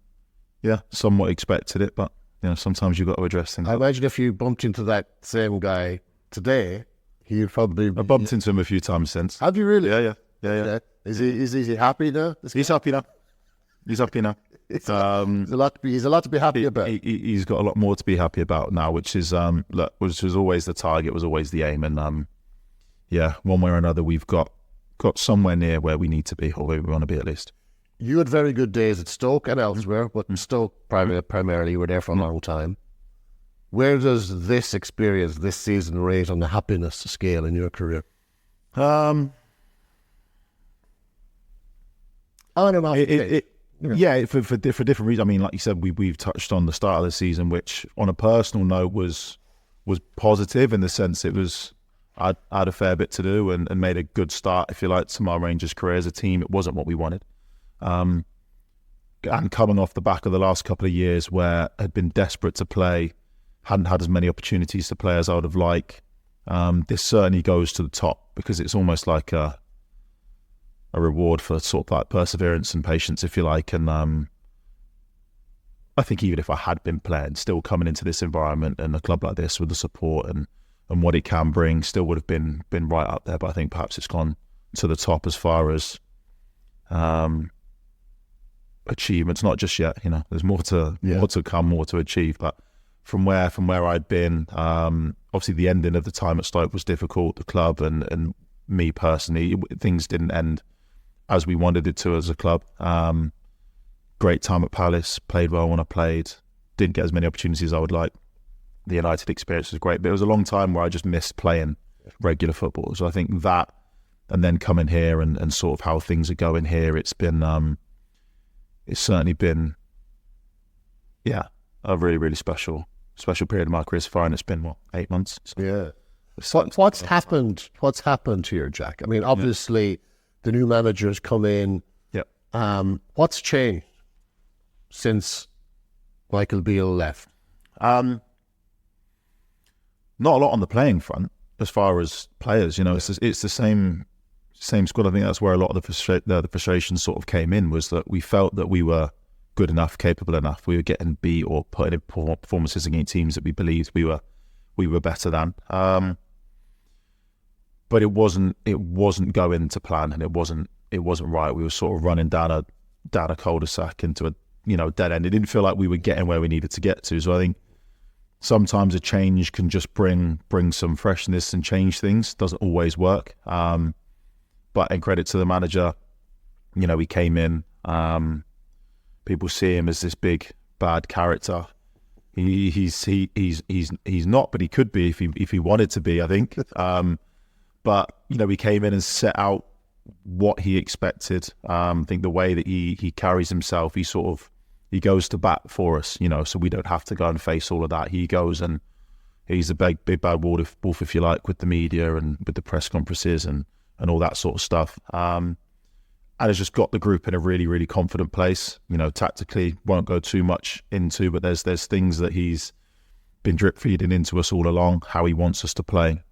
somewhat expected it, but, sometimes you've got to address things. I imagine if you bumped into that same guy today, he'd probably... I bumped into him a few times since. Have you really? Yeah. Is he happy now? He's happy now. He's a lot to be happy about. He's got a lot more to be happy about now, which is which was always the target, was always the aim, and one way or another we've got somewhere near where we need to be, or where we want to be at least. You had very good days at Stoke and elsewhere, but Stoke primarily you were there for a long time. Where does this experience, this season, rate on the happiness scale in your career? On and off. For different reasons. I mean, like you said, we've touched on the start of the season, which on a personal note was positive in the sense it was I had a fair bit to do and made a good start, if you like, to my Rangers career as a team. It wasn't what we wanted. And coming off the back of the last couple of years where I had been desperate to play, hadn't had as many opportunities to play as I would have liked, this certainly goes to the top, because it's almost like a reward for sort of like perseverance and patience, if you like. And I think even if I had been playing, still coming into this environment and a club like this with the support and what it can bring, still would have been right up there. But I think perhaps it's gone to the top as far as achievements. Not just yet, there's more to come, more to achieve. But from where I'd been, obviously the ending of the time at Stoke was difficult. The club and me personally, things didn't end as we wanted it to as a club. Great time at Palace, played well when I played, didn't get as many opportunities as I would like. The United experience was great, but it was a long time where I just missed playing regular football. So I think that, and then coming here and sort of how things are going here, it's certainly been, a really, really special period of my career so far, and it's been, 8 months? So. Yeah. What's happened here, Jack? I mean, obviously, the new manager's come in. Yep. What's changed since Michael Beale left? Not a lot on the playing front as far as players. It's the same squad. I think that's where a lot of the frustration sort of came in, was that we felt that we were good enough, capable enough. We were getting beat or putting in performances against teams that we believed we were better than. But it wasn't going to plan, and it wasn't right. We were sort of running down a cul-de-sac into a dead end. It didn't feel like we were getting where we needed to get to. So I think sometimes a change can just bring some freshness and change things. Doesn't always work. But in credit to the manager, he came in. People see him as this big bad character. He's not, but he could be if he wanted to be, I think. But he came in and set out what he expected. I think the way that he carries himself, he goes to bat for us, so we don't have to go and face all of that. He goes and he's a big bad wolf, if you like, with the media and with the press conferences and all that sort of stuff. And has just got the group in a really, really confident place. Tactically, won't go too much into, but there's things that he's been drip feeding into us all along, how he wants us to play.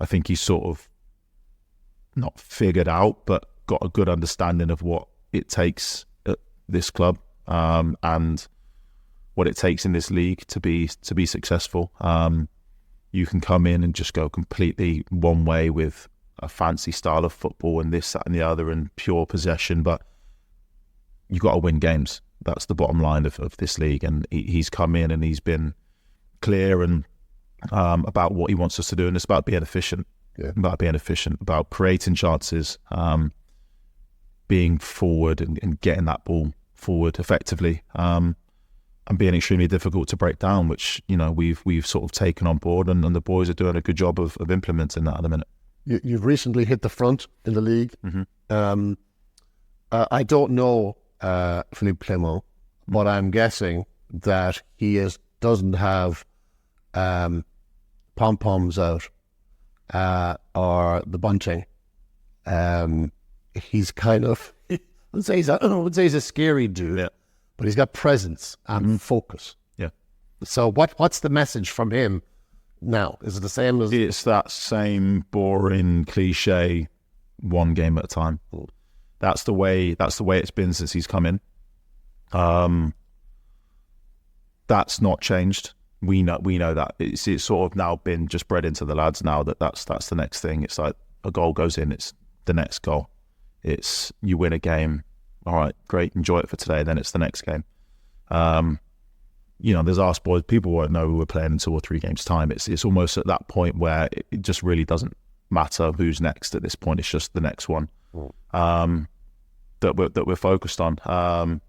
I think he's sort of not figured out, but got a good understanding of what it takes at this club and what it takes in this league to be successful. You can come in and just go completely one way with a fancy style of football and this, that and the other and pure possession, but you've got to win games. That's the bottom line of this league. And he's come in and he's been clear and about what he wants us to do, and it's about being efficient. About creating chances, being forward and getting that ball forward effectively, and being extremely difficult to break down, which we've sort of taken on board, and the boys are doing a good job of implementing that at the minute. You've recently hit the front in the league. Mm-hmm. I don't know Philippe Clement, but I'm guessing that he doesn't have pom-poms out or the bunting. He's kind of I wouldn't say he's a scary dude, but he's got presence and focus. Yeah. So what's the message from him now? Is it the same as... It's that same boring cliche, one game at a time. That's the way it's been since he's come in. That's not changed. We know that. It's sort of now been just bred into the lads now that's the next thing. It's like a goal goes in, it's the next goal. It's you win a game, all right, great, enjoy it for today, then it's the next game. There's our boys, people won't know we're playing in 2 or 3 games time. It's almost at that point where it just really doesn't matter who's next at this point. It's just the next one that we're focused on.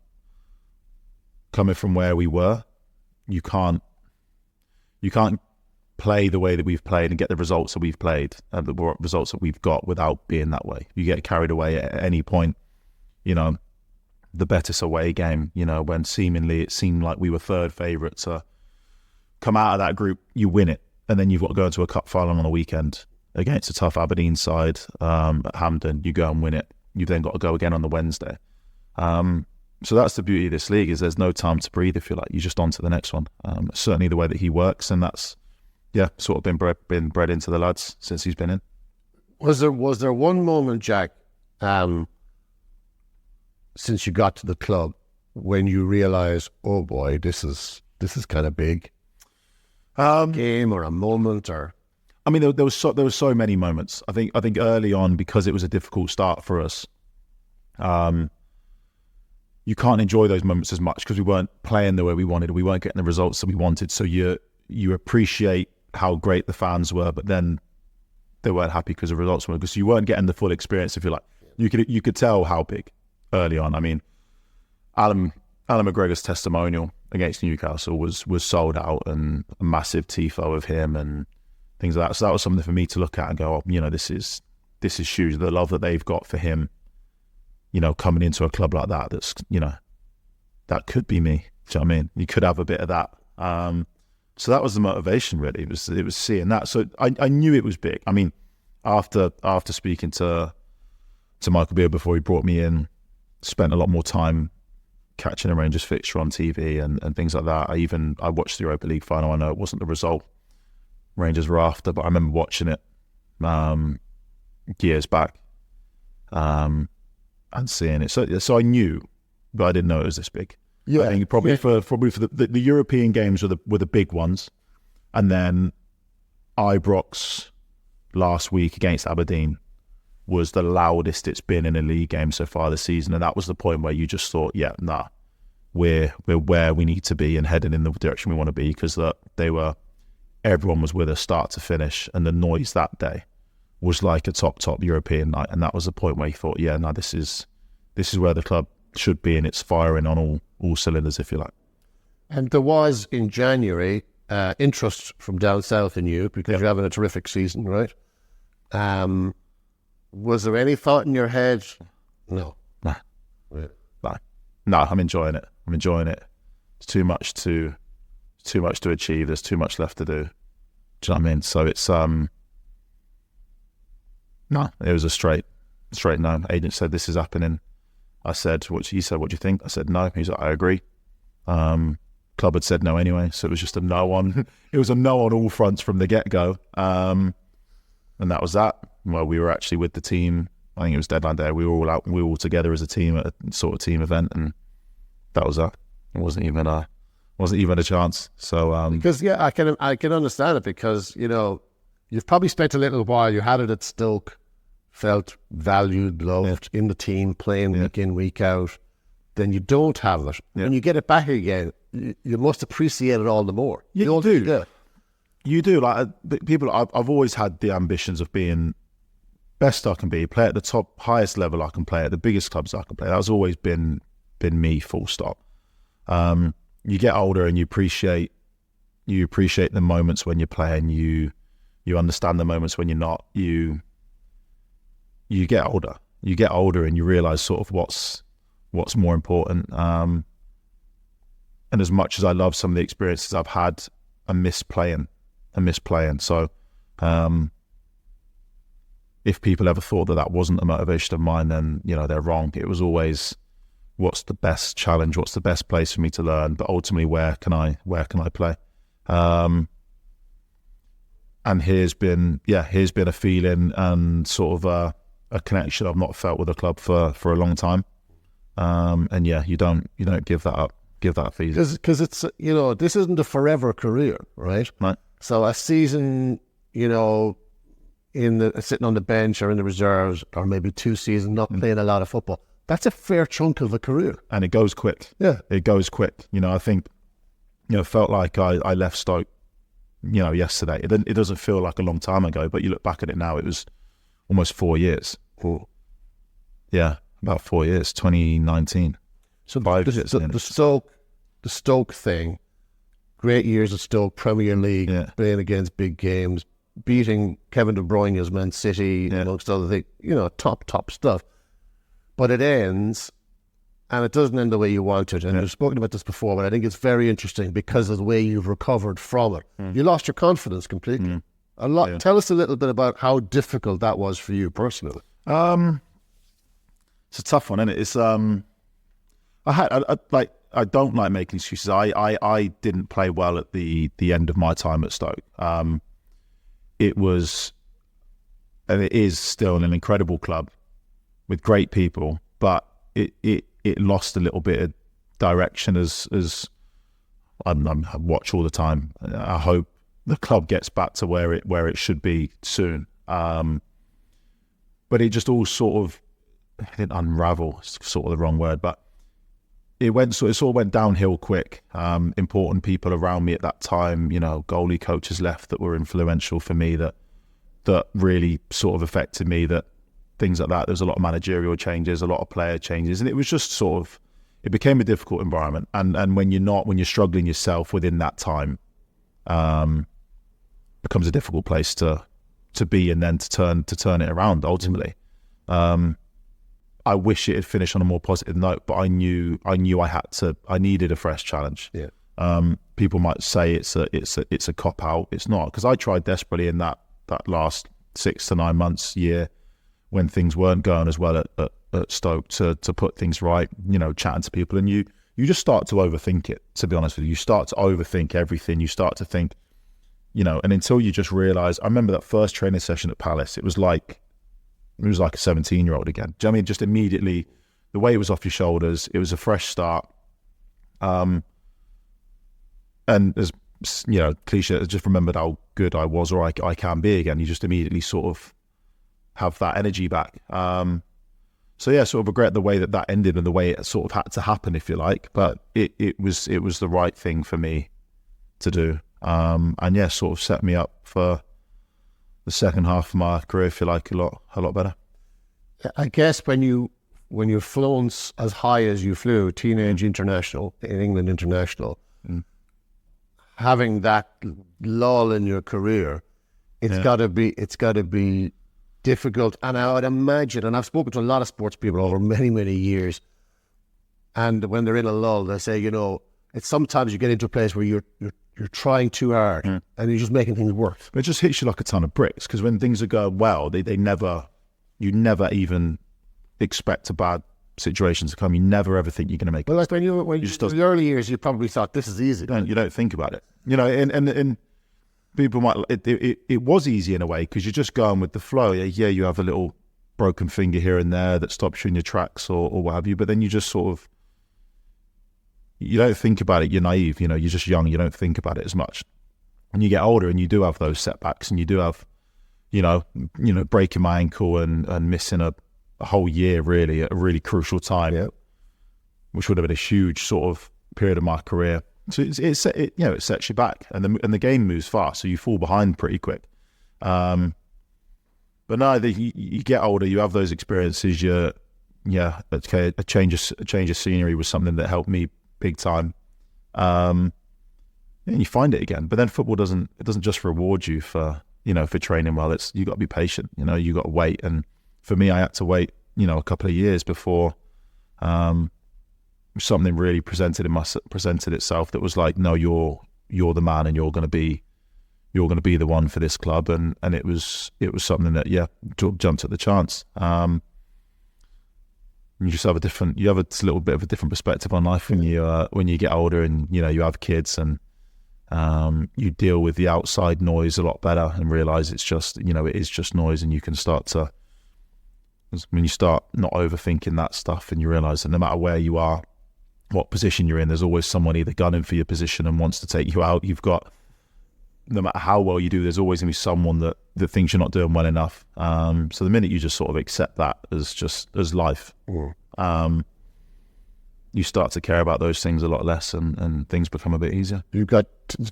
Coming from where we were, you can't play the way that we've played and get the results that we've played and the results that we've got without being that way. You get carried away at any point. The Betis away game, when seemingly it seemed like we were third favourite to come out of that group, you win it, and then you've got to go into a cup final on a weekend against a tough Aberdeen side at Hampden. You go and win it. You've then got to go again on the Wednesday. So that's the beauty of this league, is there's no time to breathe, if you like. You're just on to the next one. Certainly the way that he works, and that's sort of been bred into the lads since he's been in. Was there one moment, Jack, since you got to the club, when you realised, oh boy, this is kind of big? Game or a moment, or... I mean, there was so many moments. I think early on, because it was a difficult start for us, you can't enjoy those moments as much because we weren't playing the way we wanted. We weren't getting the results that we wanted. So you appreciate how great the fans were, but then they weren't happy because the results weren't, because you weren't getting the full experience. If you like, you could tell how big early on. I mean, Alan McGregor's testimonial against Newcastle was sold out, and a massive tifo of him and things like that. So that was something for me to look at and go, this is huge. The love that they've got for him, coming into a club like that, that's, that could be me. Do you know what I mean? You could have a bit of that. So that was the motivation, really. It was seeing that. So I knew it was big. I mean, after speaking to Michael Beale before he brought me in, spent a lot more time catching a Rangers fixture on TV and things like that. I watched the Europa League final. I know it wasn't the result Rangers were after, but I remember watching it years back and seeing it. So I knew, but I didn't know it was this big. Yeah, I think probably for the European games were the big ones, and then Ibrox last week against Aberdeen was the loudest it's been in a league game so far this season, and that was the point where you just thought, we're where we need to be and heading in the direction we want to be, because everyone was with us start to finish, and the noise that day was like a top European night, and that was the point where you thought, this is where the club should be, and it's firing on all cylinders, if you like. And there was in January interest from down south in you because you're having a terrific season, right? Was there any thought in your head? No. Nah. Right. No, I'm enjoying it. It's too much to achieve. There's too much left to do. Do you know what I mean? So it's no, it was a straight no. Agent said this is happening. I said, he said, what do you think? I said no. He's like, I agree. Club had said no anyway, so it was just a no on. It was a no on all fronts from the get-go, and that was that. Well, we were actually with the team. I think it was deadline day. We were all out. We were all together as a team at a sort of team event, and that was that. It wasn't even a chance. So because I can understand it, because you've probably spent a little while. You had it at Stoke, felt valued, loved in the team, playing week in, week out. Then you don't have it. When you get it back again, you must appreciate it all the more. You do. Yeah. You do. Like people, I've always had the ambitions of being best I can be, play at the top, highest level I can play at, the biggest clubs I can play. That's always been me, full stop. You get older and you appreciate the moments when you're playing. You understand the moments when you're not. You get older. You get older and you realise sort of what's more important. And as much as I love some of the experiences I've had, I miss playing. So if people ever thought that wasn't a motivation of mine, then, you know, they're wrong. It was always, what's the best challenge? What's the best place for me to learn? But ultimately, where can I play? And here's been a feeling and sort of a connection I've not felt with the club for a long time. And yeah, you don't give that up. Give that feeling. Because it's, you know, this isn't a forever career, right? Right. So a season, you know, sitting on the bench or in the reserves, or maybe 2 seasons not playing a lot of football, that's a fair chunk of a career. And it goes quick. Yeah. It goes quick. You know, I think, you know, it felt like I left Stoke, you know, yesterday. It doesn't feel like a long time ago, but you look back at it now, it was almost 4 years. Yeah, about 4 years, 2019. So the Stoke thing, great years at Stoke, Premier League, playing against big games, beating Kevin De Bruyne's Man City, amongst other things, you know, top stuff. But it ends, and it doesn't end the way you want it. And we've spoken about this before, but I think it's very interesting because of the way you've recovered from it. You lost your confidence completely. Tell us a little bit about how difficult that was for you personally. It's a tough one, isn't it? It's I don't like making excuses. I didn't play well at the end of my time at Stoke. It was, and it is still an incredible club with great people, but it lost a little bit of direction as I watch all the time. I hope the club gets back to where it should be soon. But it just all sort of, it didn't unravel, it's sort of the wrong word, but it all went downhill quick. Important people around me at that time, you know, goalie coaches left that were influential for me, that really sort of affected me, that things like that. There's a lot of managerial changes, a lot of player changes, and it was just sort of, it became a difficult environment. And when you're struggling yourself within that time, becomes a difficult place to be, and then to turn it around ultimately. I wish it had finished on a more positive note, but I knew I needed a fresh challenge. Yeah. People might say it's a cop out. It's not, because I tried desperately in that last 6 to 9 months, year, when things weren't going as well at Stoke, to put things right. You know, chatting to people, and you just start to overthink it. To be honest with you, you start to overthink everything. You start to think, you know, and until you just realise. I remember that first training session at Palace. It was like a 17-year-old again. Do you know what I mean? Just immediately, the weight was off your shoulders. It was a fresh start. And as you know, cliche, I just remembered how good I was, or I can be again. You just immediately sort of have that energy back. So yeah, sort of regret the way that ended and the way it sort of had to happen, if you like. But it was the right thing for me to do. And yeah, sort of set me up for the second half of my career, if you like, a lot better. I guess when you've flown as high as you flew, teenage international, in England international, having that lull in your career, it's got to be difficult. And I would imagine, and I've spoken to a lot of sports people over many, many years, and when they're in a lull, they say, you know, it's sometimes you get into a place where you're trying too hard and you're just making things worse. But it just hits you like a ton of bricks, because when things are going well, you never even expect a bad situation to come. You never ever think you're going to make it. Well, like when you in the early years, you probably thought this is easy. You don't think about it. You know, and people might, it was easy in a way, because you're just going with the flow. Yeah, you have a little broken finger here and there that stops you in your tracks or what have you, but then you just sort of, you don't think about it. You're naive, you know, you're just young. You don't think about it as much. And you get older and you do have those setbacks, and you do have, you know, breaking my ankle and missing a whole year, really, at a really crucial time, which would have been a huge sort of period of my career. So it sets you back, and the game moves fast, so you fall behind pretty quick. But no, you get older, you have those experiences. A change of scenery was something that helped me big time. And you find it again. But then football doesn't just reward you for training well. You got to be patient. You know, you got to wait. And for me, I had to wait, a couple of years before something really presented itself that was like, no, you're the man, and you're going to be, you're going to be the one for this club, and it was something that jumped at the chance. You just have a little bit of a different perspective on life when you get older, and you have kids, and you deal with the outside noise a lot better and realize it's just it is just noise, and you can start to, when you start not overthinking that stuff, and you realize that no matter where you are, what position you're in, there's always someone either gunning for your position and wants to take you out. You've got, no matter how well you do, there's always going to be someone that thinks you're not doing well enough. So the minute you just sort of accept that as life, you start to care about those things a lot less, and things become a bit easier. You've got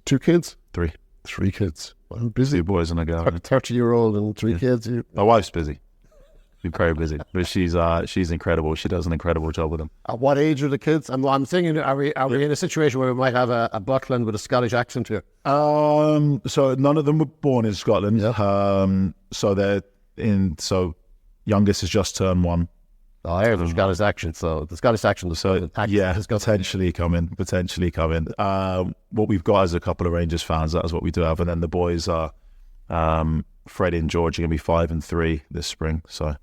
2 kids? 3. 3 kids. Well, busy. 2 boys and a girl. 30-year-old and 3 kids. My wife's busy. She's very busy, but she's incredible. She does an incredible job with them. At what age are the kids? I'm thinking, are we in a situation where we might have a Butland with a Scottish accent here? So none of them were born in Scotland. Yeah. So youngest has just turned 1. Oh, I heard there's Scottish accent, so the Scottish accent has got potentially coming. What we've got is a couple of Rangers fans. That is what we do have, and then the boys are Freddie and George are going to be 5 and 3 this spring. So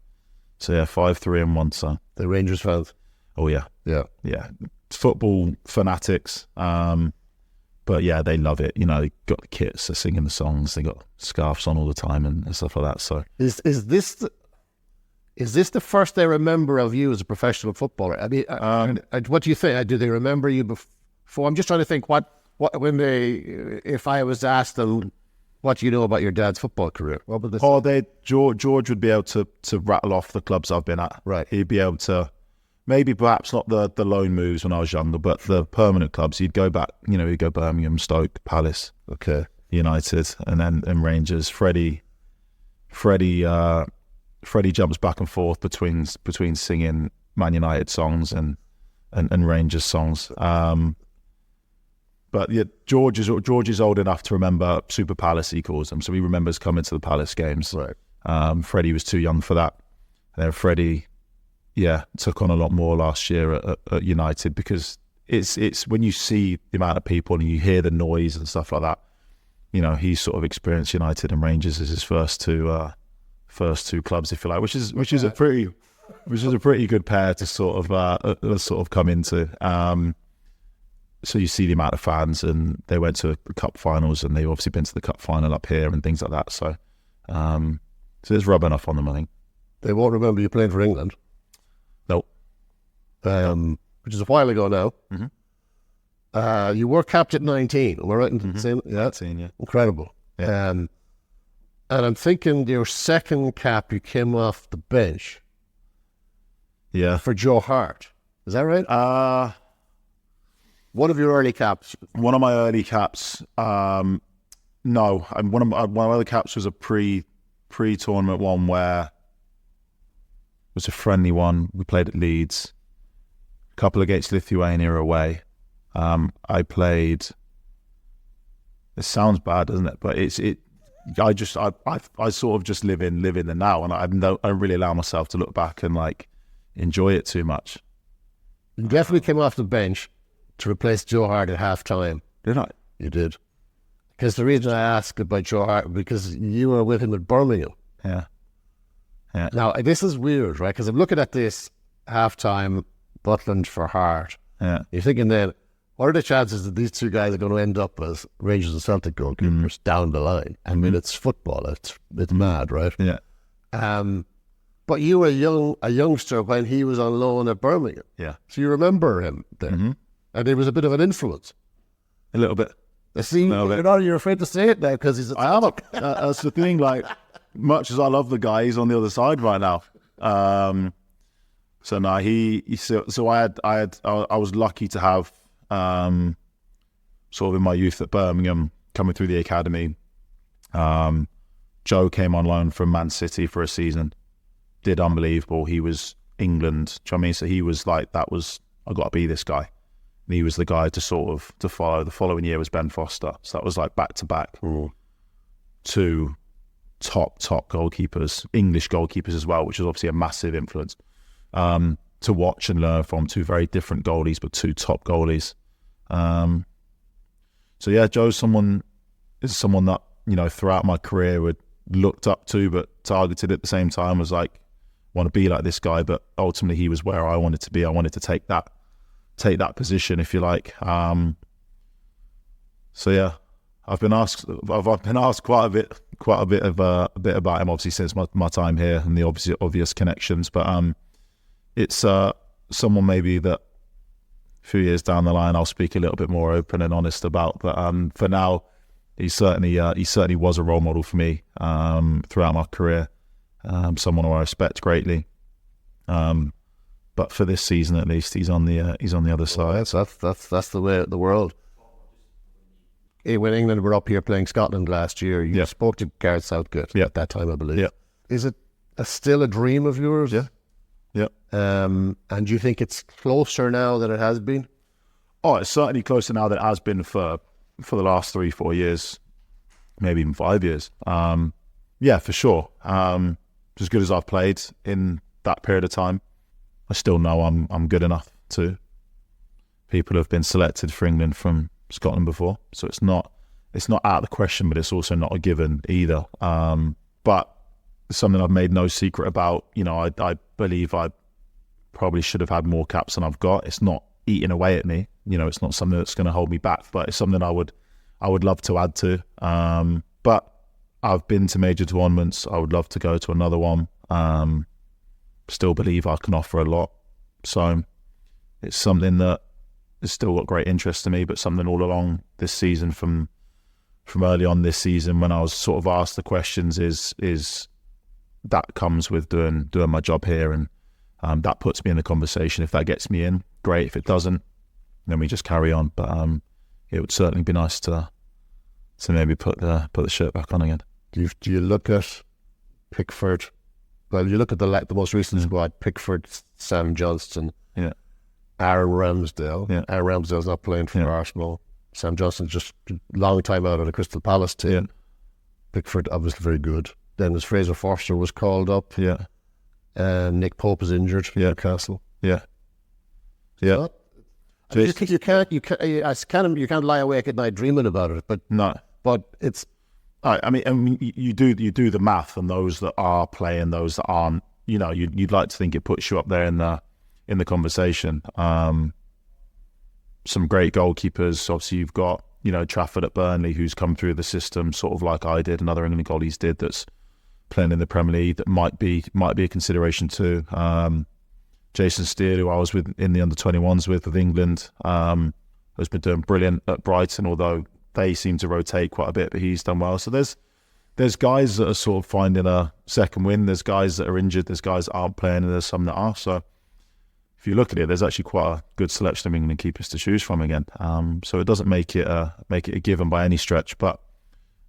yeah, 5, 3 and 1 son. The Rangers fans. Oh yeah. Football fanatics. But yeah, they love it. They got the kits, they're singing the songs, they got scarves on all the time and stuff like that. So is this the first they remember of you as a professional footballer? I mean, what do you think? Do they remember you before? I'm just trying to think if I was asked them, what do you know about your dad's football career? What would they say? George would be able to rattle off the clubs I've been at. Right. He'd be able to, maybe perhaps not the loan moves when I was younger, but the permanent clubs. He'd go back, he'd go Birmingham, Stoke, Palace, United, and Rangers. Freddie jumps back and forth between singing Man United songs and Rangers songs. But yeah, George is old enough to remember Super Palace, he calls them. So he remembers coming to the Palace games. Right. Freddie was too young for that. And then Freddie, took on a lot more last year at United, because it's when you see the amount of people and you hear the noise and stuff like that, he's sort of experienced United and Rangers as his first two clubs, if you like, which is a pretty good pair to sort of come into. So you see the amount of fans, and they went to the cup finals, and they've obviously been to the cup final up here and things like that. So, it's rubbing off on them, I think. They won't remember you playing for England. Nope. Which is a while ago now. Mm-hmm. You were capped at 19. Am I right in saying that? 19, yeah. Incredible. Yeah. And I'm thinking your second cap, you came off the bench. Yeah. For Joe Hart. Is that right? One of your early caps. One of my early caps. No, one of my other caps was a pre-tournament one where it was a friendly one. We played at Leeds. A couple against Lithuania away. I played. It sounds bad, doesn't it? But I sort of just live in the now, and I don't really allow myself to look back and enjoy it too much. You definitely came off the bench to replace Joe Hart at half-time. Did I? You did. Because the reason I asked about Joe Hart, because you were with him at Birmingham. Yeah. Now, this is weird, right? Because I'm looking at this half-time Butland for Hart. Yeah. You're thinking then, what are the chances that these two guys are going to end up as Rangers and Celtic goalkeepers down the line? I mean, it's football. It's mad, right? Yeah. But you were a youngster when he was on loan at Birmingham. Yeah. So you remember him there. Mm-hmm. And he was a bit of an influence. A little bit. You're afraid to say it now because he's. I am. That's the thing. Much as I love the guy, he's on the other side right now. So no, I was lucky to have sort of in my youth at Birmingham coming through the academy. Joe came on loan from Man City for a season, did unbelievable. He was England. Do you know what I mean? So he was I got to be this guy. And he was the guy to follow. The following year was Ben Foster. So that was back to back. Two top goalkeepers, English goalkeepers as well, which is obviously a massive influence to watch and learn from. Two very different goalies, but two top goalies. So yeah, Joe's someone that throughout my career would looked up to, but targeted at the same time, was like, want to be like this guy. But ultimately he was where I wanted to be. I wanted to take that position, if you like. So yeah, I've been asked quite a bit about him, obviously, since my time here, and the obvious connections. But it's someone maybe that a few years down the line I'll speak a little bit more open and honest about. But for now, he certainly was a role model for me throughout my career. Someone who I respect greatly. But for this season, at least, he's on the other side. That's the way of the world. When England were up here playing Scotland last year, you spoke to Gareth Southgate at that time, I believe. Yeah. Is it still a dream of yours? Yeah. Yeah. And do you think it's closer now than it has been? Oh, it's certainly closer now than it has been for the last 3-4 years, maybe even 5 years. Yeah, for sure. As good as I've played in that period of time, I still know I'm good enough to. People have been selected for England from Scotland before, so it's not out of the question, but it's also not a given either. But it's something I've made no secret about. I believe I probably should have had more caps than I've got. It's not eating away at me. It's not something that's going to hold me back, but it's something I would love to add to. But I've been to major tournaments. I would love to go to another one. Still believe I can offer a lot. So it's something that has still got great interest to me, but something all along this season, from early on this season, when I was sort of asked the questions, is that comes with doing my job here, and that puts me in the conversation. If that gets me in, great. If it doesn't, then we just carry on. But it would certainly be nice to maybe put the shirt back on again. Do you look at Pickford? Well, you look at the most recent squad: Pickford, Sam Johnston, Aaron Ramsdale. Yeah. Aaron Ramsdale's not playing for Arsenal. Sam Johnston's just a long time out of the Crystal Palace team. Yeah. Pickford, obviously very good. Then as Fraser Forster was called up. Yeah. Nick Pope is injured. Yeah. Newcastle. Yeah. Yeah. So you can't lie awake at night dreaming about it. But no. But it's. I mean, you do the math, and those that are playing, those that aren't. You'd like to think it puts you up there in the conversation. Some great goalkeepers. Obviously, you've got Trafford at Burnley, who's come through the system sort of like I did, and other England goalies did, that's playing in the Premier League, that might be a consideration too. Jason Steele, who I was with in the under-21s with England, has been doing brilliant at Brighton, although they seem to rotate quite a bit, but he's done well. So there's guys that are sort of finding a second win. There's guys that are injured. There's guys that aren't playing, and there's some that are. So if you look at it, there's actually quite a good selection of England keepers to choose from again. So it doesn't make it a given by any stretch, but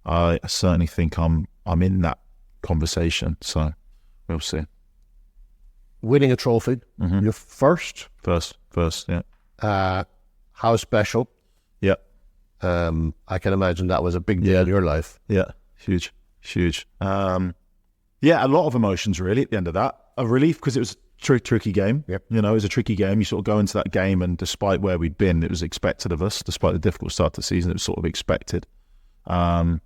I certainly think I'm in that conversation. So we'll see. Winning a trophy, your first, yeah. How special? Yeah. I can imagine that was a big deal in your life. Yeah, huge. Yeah, a lot of emotions really at the end of that. A relief because it was a tricky game. Yep. It was a tricky game. You sort of go into that game, and despite where we'd been, it was expected of us. Despite the difficult start to the season, it was sort of expected. So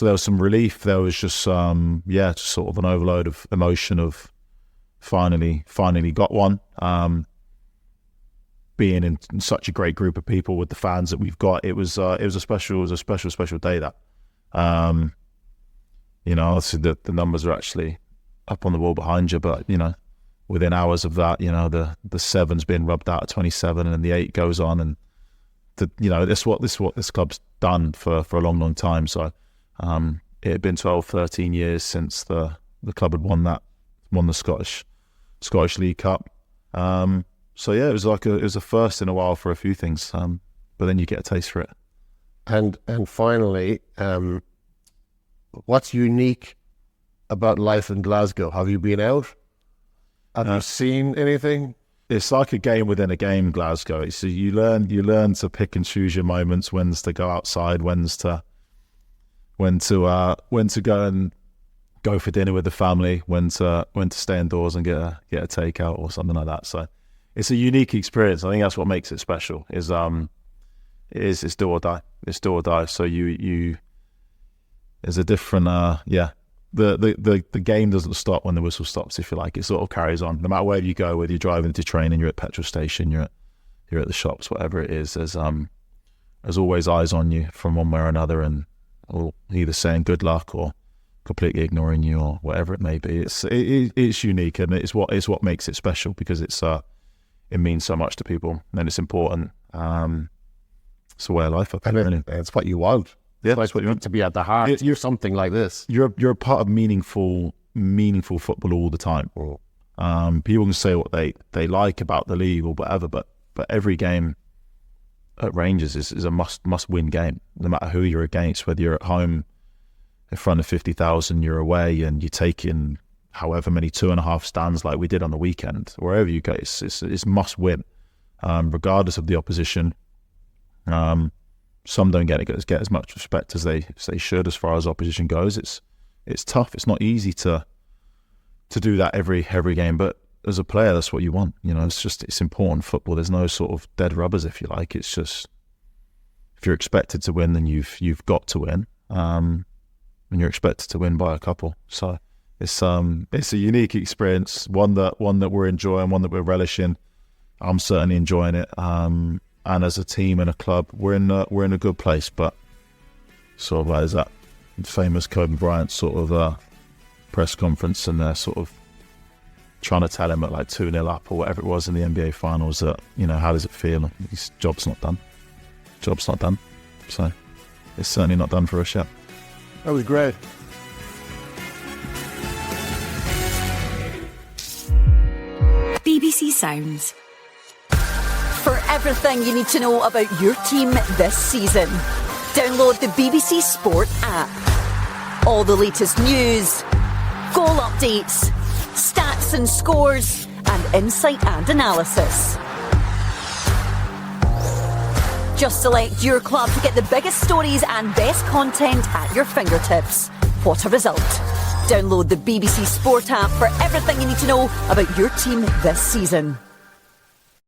there was some relief. There was just just sort of an overload of emotion of finally got one. Being in such a great group of people with the fans that we've got, it was a special day. That obviously the numbers are actually up on the wall behind you, but within hours of that, the 7's being rubbed out at 27, and the 8 goes on, and this what this club's done for a long time. So it had been 12-13 years since the club had won the Scottish League Cup. So yeah, it was a first in a while for a few things, but then you get a taste for it. And finally, what's unique about life in Glasgow? Have you been out? Have you seen anything? It's like a game within a game, Glasgow. So you learn to pick and choose your moments, when to go outside, when to go and go for dinner with the family, when to stay indoors and get a takeout or something like that. So it's a unique experience. I think that's what makes it special. Is it's do or die. It's do or die. So you There's a different, The game doesn't stop when the whistle stops, if you like. It sort of carries on. No matter where you go, whether you're driving to training, you're at petrol station, you're at the shops, whatever it is, there's always eyes on you from one way or another, and or either saying good luck or completely ignoring you or whatever it may be. It's unique, and it's what makes it special, because it means so much to people, and it's important. It's a way of life, I think, really. It's what you want. Yeah, that's what you want to be at the heart. You're something like this. You're a part of meaningful football all the time. People can say what they like about the league or whatever, but every game at Rangers is a must win game, no matter who you're against. Whether you're at home in front of 50,000, you're away and you take in however many 2.5 stands like we did on the weekend. Wherever you go, it's must win, regardless of the opposition. Some don't get as much respect as they should as far as opposition goes. It's tough. It's not easy to do that every game, but as a player, that's what you want. It's important football. There's no sort of dead rubbers, if you like. It's just, if you're expected to win, then you've got to win, and you're expected to win by a couple. So it's a unique experience, one that we're enjoying, one that we're relishing. I'm certainly enjoying it. And as a team and a club, we're in a good place. But sort of like that famous Kobe Bryant sort of press conference, and they're sort of trying to tell him at like 2-0 up or whatever it was in the NBA Finals that, how does it feel? His job's not done. So it's certainly not done for us yet. That was great. BBC Sounds. For everything you need to know about your team this season, download the BBC Sport app. All the latest news, goal updates, stats and scores, and insight and analysis. Just select your club to get the biggest stories and best content at your fingertips. What a result. Download the BBC Sport app for everything you need to know about your team this season.